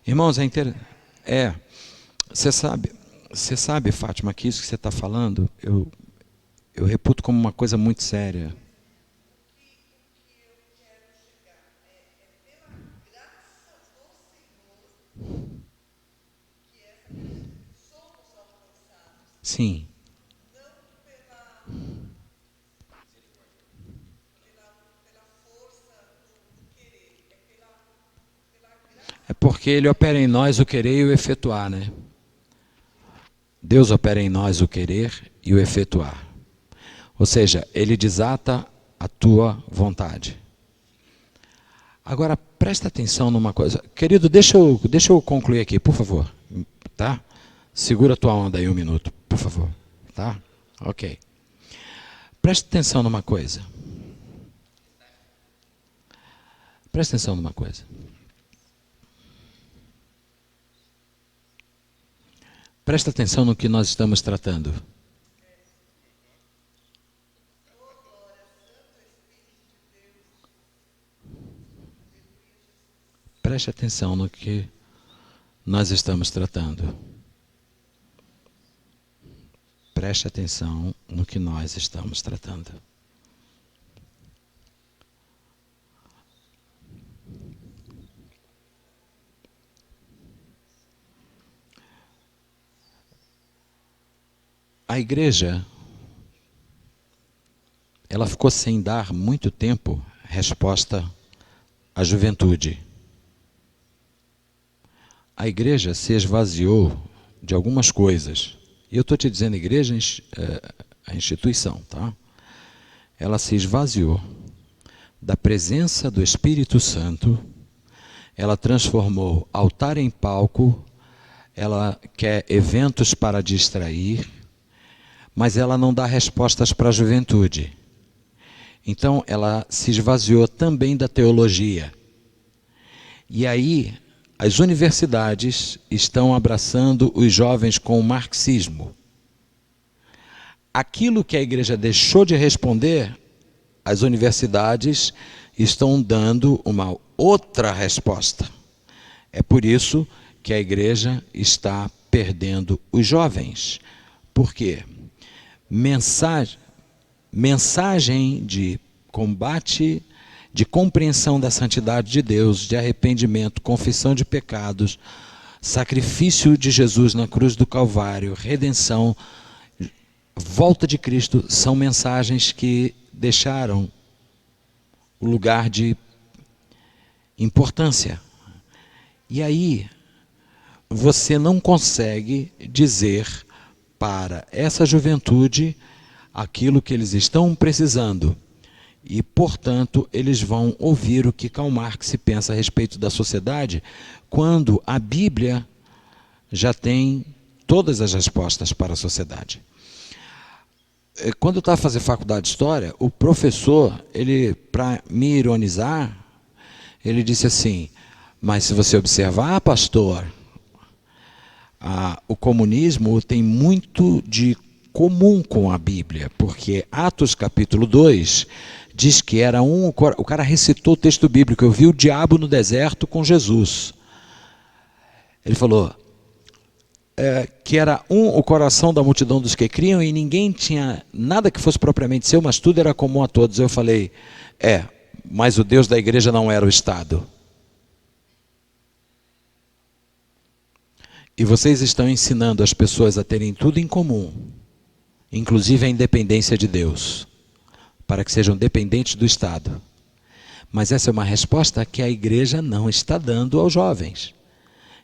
Irmãos, você sabe, Fátima, que isso que você está falando, eu reputo como uma coisa muito séria. Sim. É porque ele opera em nós o querer e o efetuar, né? Deus opera em nós o querer e o efetuar. Ou seja, ele desata a tua vontade. Agora, presta atenção numa coisa. Querido, deixa eu concluir aqui, por favor. Tá? Segura a tua onda aí um minuto, por favor. Tá? Ok. Presta atenção numa coisa. Presta atenção numa coisa. Presta atenção no que nós estamos tratando. Preste atenção no que nós estamos tratando. Preste atenção no que nós estamos tratando. A igreja, ela ficou sem dar muito tempo resposta à juventude. A igreja se esvaziou de algumas coisas. E eu estou te dizendo igreja, a instituição, tá? Ela se esvaziou da presença do Espírito Santo, ela transformou altar em palco, ela quer eventos para distrair, mas ela não dá respostas para a juventude. Então ela se esvaziou também da teologia. E aí as universidades estão abraçando os jovens com o marxismo. aquilo que a igreja deixou de responder, as universidades estão dando uma outra resposta. É por isso que a igreja está perdendo os jovens. Por quê? Mensagem de combate, de compreensão da santidade de Deus, de arrependimento, confissão de pecados, sacrifício de Jesus na cruz do Calvário, redenção, volta de Cristo, são mensagens que deixaram o lugar de importância. E aí, você não consegue dizer para essa juventude aquilo que eles estão precisando. E, portanto, eles vão ouvir o que Karl Marx pensa a respeito da sociedade, quando a Bíblia já tem todas as respostas para a sociedade. Quando eu estava fazendo faculdade de História, o professor, para me ironizar, ele disse assim: mas se você observar, pastor, o comunismo tem muito de comum com a Bíblia, porque Atos capítulo 2 diz que era o cara recitou o texto bíblico: eu vi o diabo no deserto com Jesus. Ele falou que era o coração da multidão dos que criam, e ninguém tinha nada que fosse propriamente seu, mas tudo era comum a todos. Eu falei, mas o Deus da igreja não era o Estado. E vocês estão ensinando as pessoas a terem tudo em comum, inclusive a independência de Deus, para que sejam dependentes do Estado. Mas essa é uma resposta que a igreja não está dando aos jovens.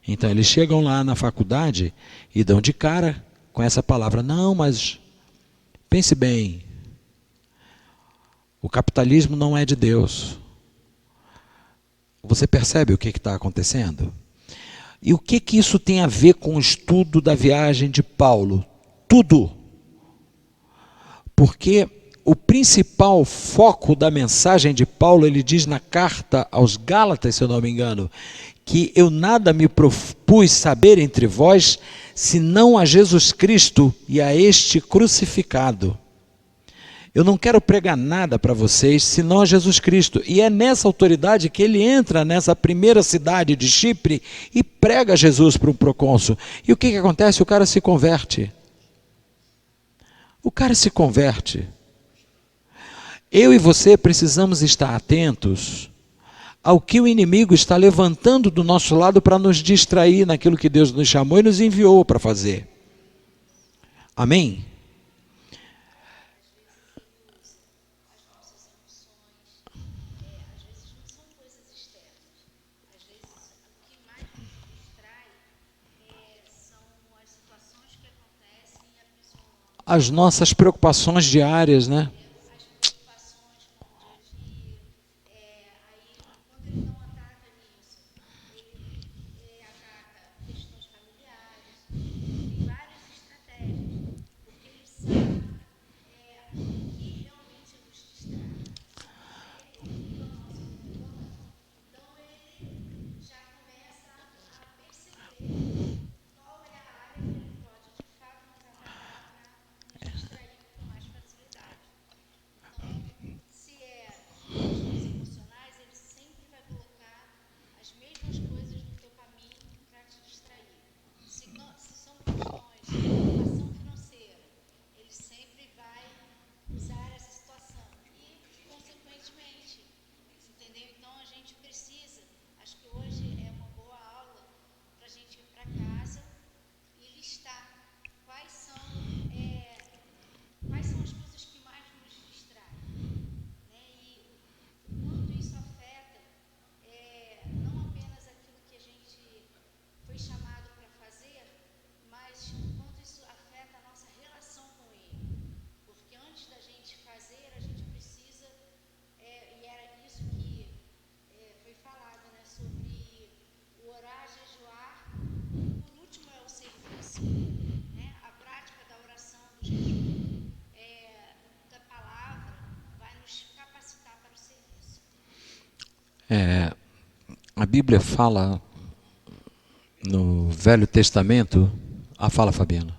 Então eles chegam lá na faculdade e dão de cara com essa palavra: não, mas pense bem, o capitalismo não é de Deus. Você percebe o que está acontecendo? E o que isso tem a ver com o estudo da viagem de Paulo? Tudo. Porque o principal foco da mensagem de Paulo, ele diz na carta aos Gálatas, se eu não me engano, que eu nada me propus saber entre vós, senão a Jesus Cristo e a este crucificado. Eu não quero pregar nada para vocês, senão a Jesus Cristo. E é nessa autoridade que ele entra nessa primeira cidade de Chipre e prega Jesus para um procônsul. E o que acontece? O cara se converte. O cara se converte. Eu e você precisamos estar atentos ao que o inimigo está levantando do nosso lado para nos distrair naquilo que Deus nos chamou e nos enviou para fazer. Amém? As nossas preocupações diárias, né? A Bíblia fala no Velho Testamento. Fala, Fabiana.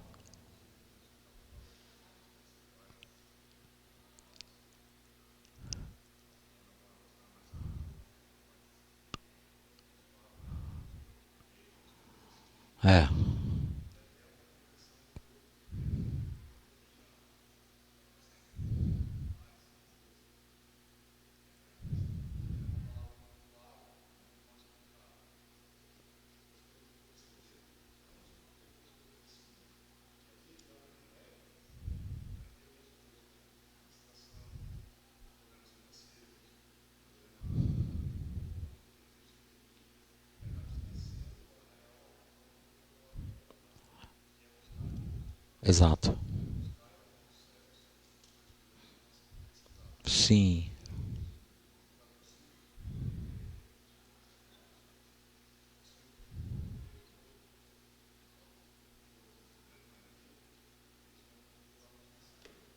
É. Exato. Sim.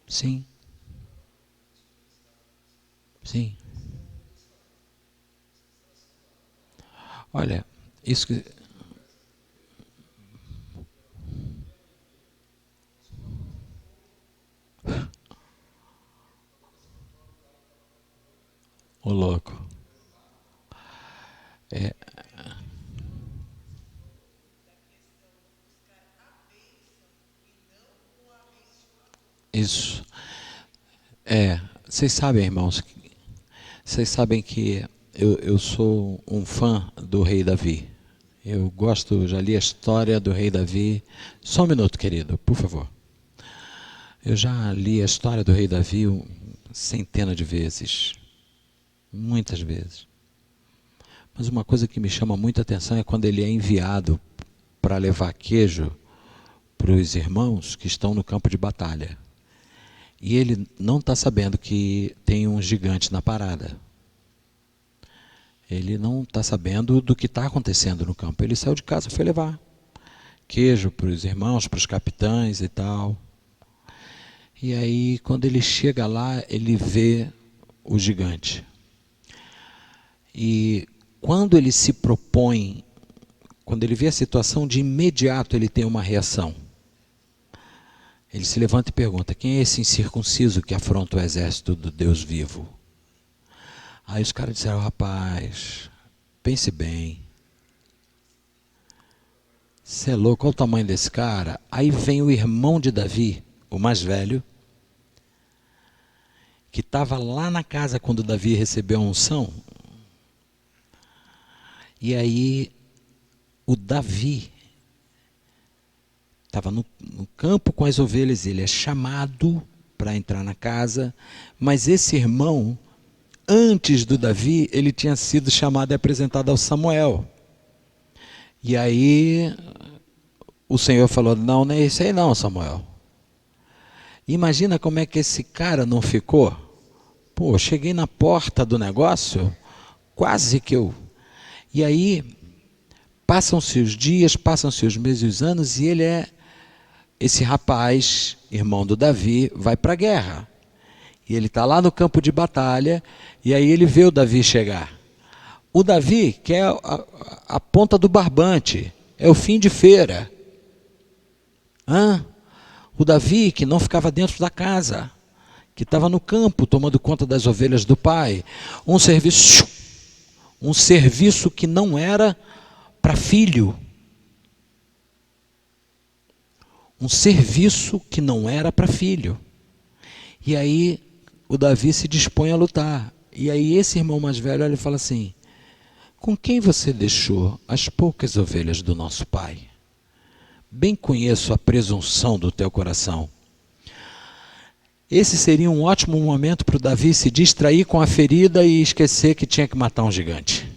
Sim. Sim. Olha, isso que. Ô louco. É, isso. Vocês sabem, irmãos, vocês sabem que eu sou um fã do rei Davi. Eu gosto, já li a história do rei Davi. Só um minuto, querido, por favor. Eu já li a história do rei Davi centenas de vezes. Muitas vezes. Mas uma coisa que me chama muita atenção é quando ele é enviado para levar queijo para os irmãos que estão no campo de batalha. E ele não está sabendo que tem um gigante na parada. Ele não está sabendo do que está acontecendo no campo. Ele saiu de casa e foi levar queijo para os irmãos, para os capitães e tal. E aí, quando ele chega lá, ele vê o gigante. E quando ele se propõe, quando ele vê a situação, de imediato ele tem uma reação. Ele se levanta e pergunta: quem é esse incircunciso que afronta o exército do Deus vivo? Aí os caras disseram: rapaz, pense bem. Você é louco, olha o tamanho desse cara. Aí vem o irmão de Davi, o mais velho, que estava lá na casa quando Davi recebeu a unção. E aí o Davi estava no campo com as ovelhas, ele é chamado para entrar na casa, mas esse irmão, antes do Davi, ele tinha sido chamado e apresentado ao Samuel. E aí o Senhor falou: não, não é isso aí não, Samuel. Imagina como é que esse cara não ficou. Pô, cheguei na porta do negócio, quase que eu... E aí, passam-se os dias, passam-se os meses e os anos, e esse rapaz, irmão do Davi, vai para a guerra. E ele está lá no campo de batalha, e aí ele vê o Davi chegar. O Davi quer a ponta do barbante, é o fim de feira. O Davi que não ficava dentro da casa, que estava no campo tomando conta das ovelhas do pai. Um serviço que não era para filho. Um serviço que não era para filho. E aí o Davi se dispõe a lutar. E aí esse irmão mais velho ele fala assim: com quem você deixou as poucas ovelhas do nosso pai? Bem conheço a presunção do teu coração. Esse seria um ótimo momento para o Davi se distrair com a ferida e esquecer que tinha que matar um gigante.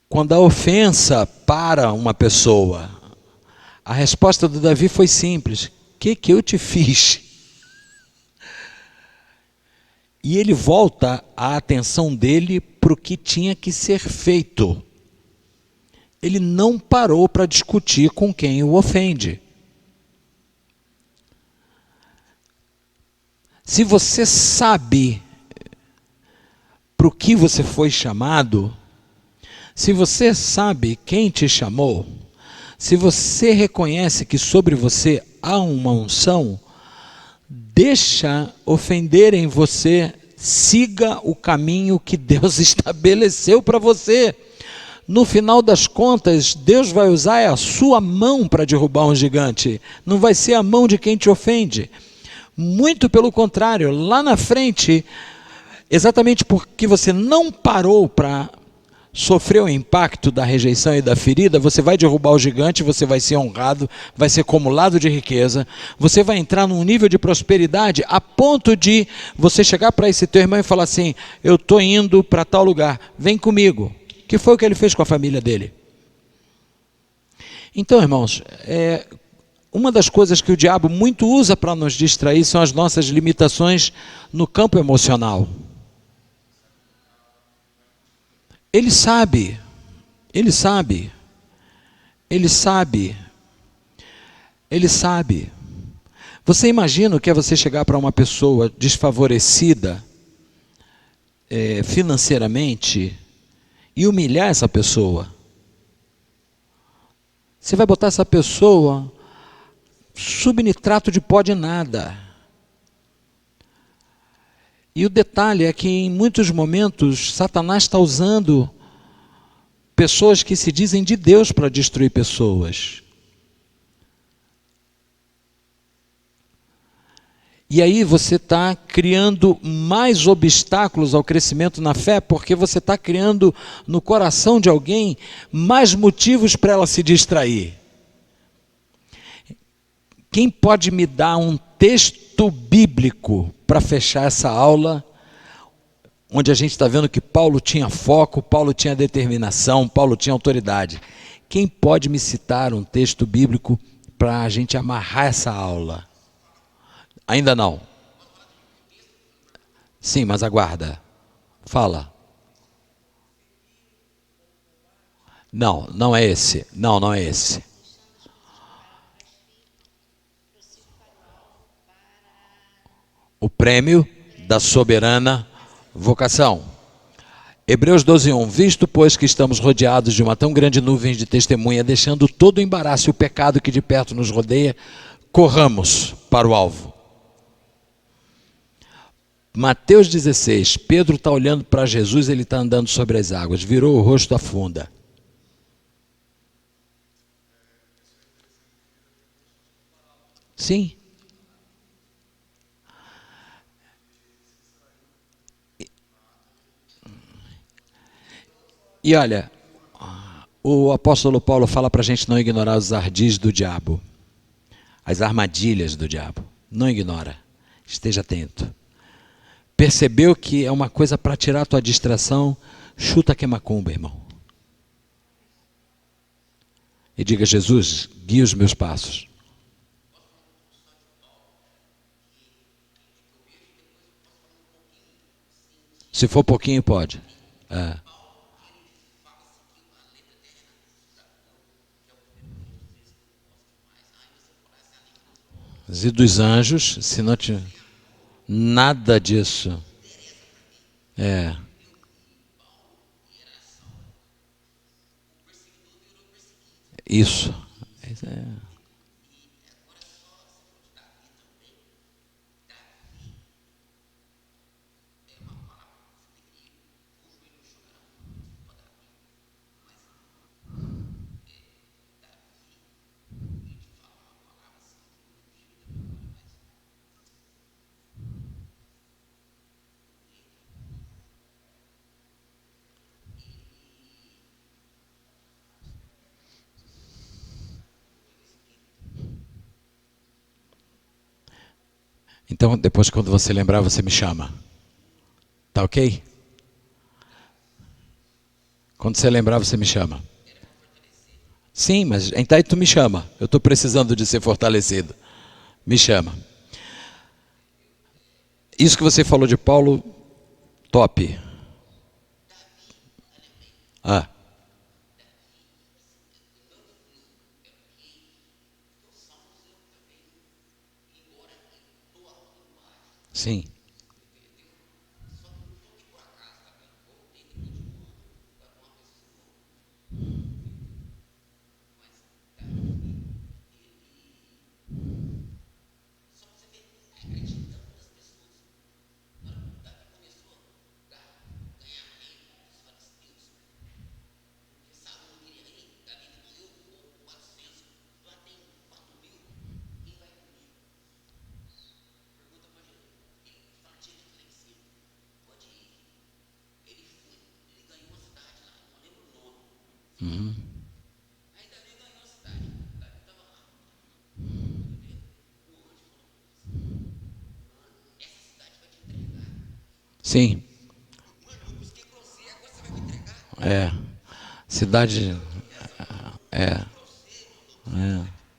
Quando a ofensa para uma pessoa, a resposta do Davi foi simples: o que eu te fiz? E ele volta a atenção dele para o que tinha que ser feito. Ele não parou para discutir com quem o ofende. Se você sabe para o que você foi chamado, se você sabe quem te chamou, se você reconhece que sobre você há uma unção, deixa ofenderem você Siga o caminho que Deus estabeleceu para você. No final das contas, Deus vai usar a sua mão para derrubar um gigante. Não vai ser a mão de quem te ofende. Muito pelo contrário, lá na frente, exatamente porque você não parou para sofrer o impacto da rejeição e da ferida, você vai derrubar o gigante, você vai ser honrado, vai ser acumulado de riqueza, você vai entrar num nível de prosperidade a ponto de você chegar para esse teu irmão e falar assim: eu estou indo para tal lugar, vem comigo. Que foi o que ele fez com a família dele. Então, irmãos, uma das coisas que o diabo muito usa para nos distrair são as nossas limitações no campo emocional. Ele sabe, ele sabe, ele sabe, ele sabe. Você imagina o que é você chegar para uma pessoa desfavorecida financeiramente e humilhar essa pessoa? Você vai botar essa pessoa subnitrato de pó de nada. E o detalhe é que em muitos momentos Satanás está usando pessoas que se dizem de Deus para destruir pessoas. E aí você está criando mais obstáculos ao crescimento na fé, porque você está criando no coração de alguém mais motivos para ela se distrair. Quem pode me dar um texto bíblico para fechar essa aula, onde a gente está vendo que Paulo tinha foco, Paulo tinha determinação, Paulo tinha autoridade? Quem pode me citar um texto bíblico para a gente amarrar essa aula? Ainda não. Sim, mas aguarda. Fala. Não, não é esse. Não é esse. O prêmio da soberana vocação. Hebreus 12:1. Visto, pois, que estamos rodeados de uma tão grande nuvem de testemunha, deixando todo o embaraço e o pecado que de perto nos rodeia, corramos para o alvo. Mateus 16, Pedro está olhando para Jesus, ele está andando sobre as águas, virou o rosto, afunda. Sim. E olha, o apóstolo Paulo fala para a gente não ignorar os ardis do diabo, as armadilhas do diabo. Não ignora, esteja atento. Percebeu que é uma coisa para tirar a tua distração? Chuta que macumba, irmão. E diga: Jesus, guia os meus passos. Se for pouquinho, pode. E dos anjos, se não tiver nada disso. Isso. Então, depois, quando você lembrar, você me chama. Tá ok? Quando você lembrar, você me chama. Sim, mas então aí tu me chama. Eu estou precisando de ser fortalecido. Me chama. Isso que você falou de Paulo, top. Sim. Sim. É. Cidade. É.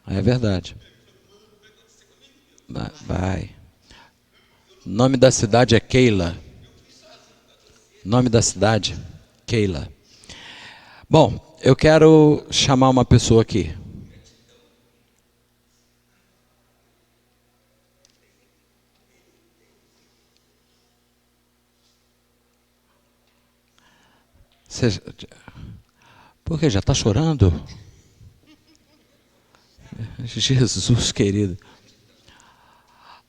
É verdade. Vai. Nome da cidade é Keila. Nome da cidade, Keila. Bom, eu quero chamar uma pessoa aqui. Você, por que já está chorando? Jesus querido.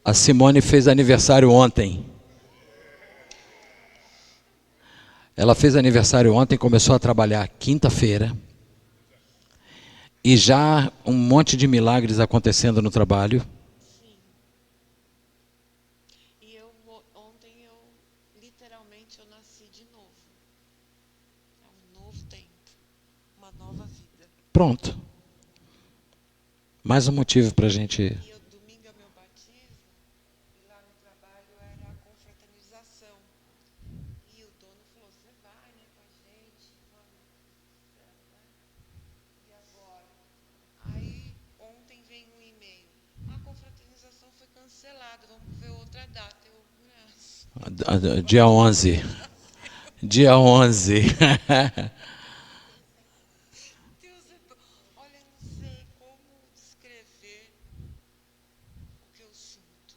A Simone fez aniversário ontem. Ela fez aniversário ontem, começou a trabalhar quinta-feira. E já um monte de milagres acontecendo no trabalho. Sim. E ontem literalmente eu nasci de novo. É um novo tempo, uma nova vida. Pronto. Mais um motivo para a gente... E domingo é meu batismo, e lá no trabalho era a confraternização. E o dono falou, você vai, né, com a gente, vamos. E agora? Aí ontem veio um e-mail. A confraternização foi cancelada, vamos ver outra data. Dia 11. Dia 11. Deus é bom. Olha, eu não sei como descrever o que eu sinto.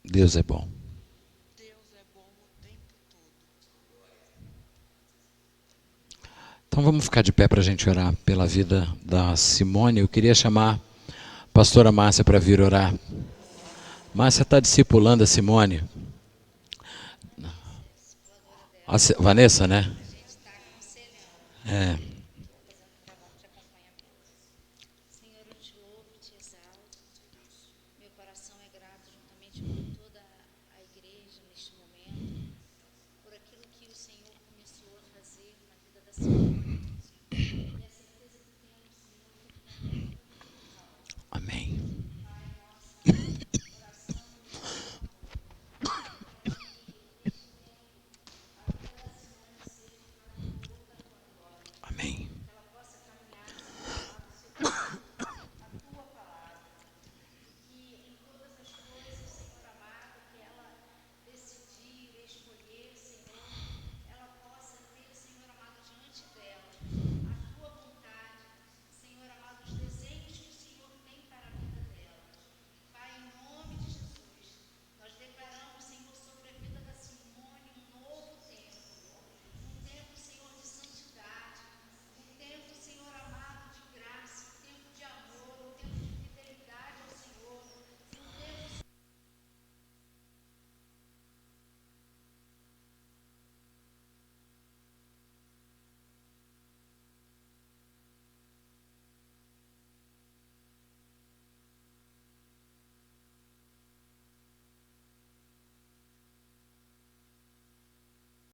Deus é bom. Deus é bom o tempo todo. Então vamos ficar de pé para a gente orar pela vida da Simone. Eu queria chamar a pastora Márcia para vir orar. Márcia está discipulando a Simone. Vanessa, né? A gente está aconselhando. É.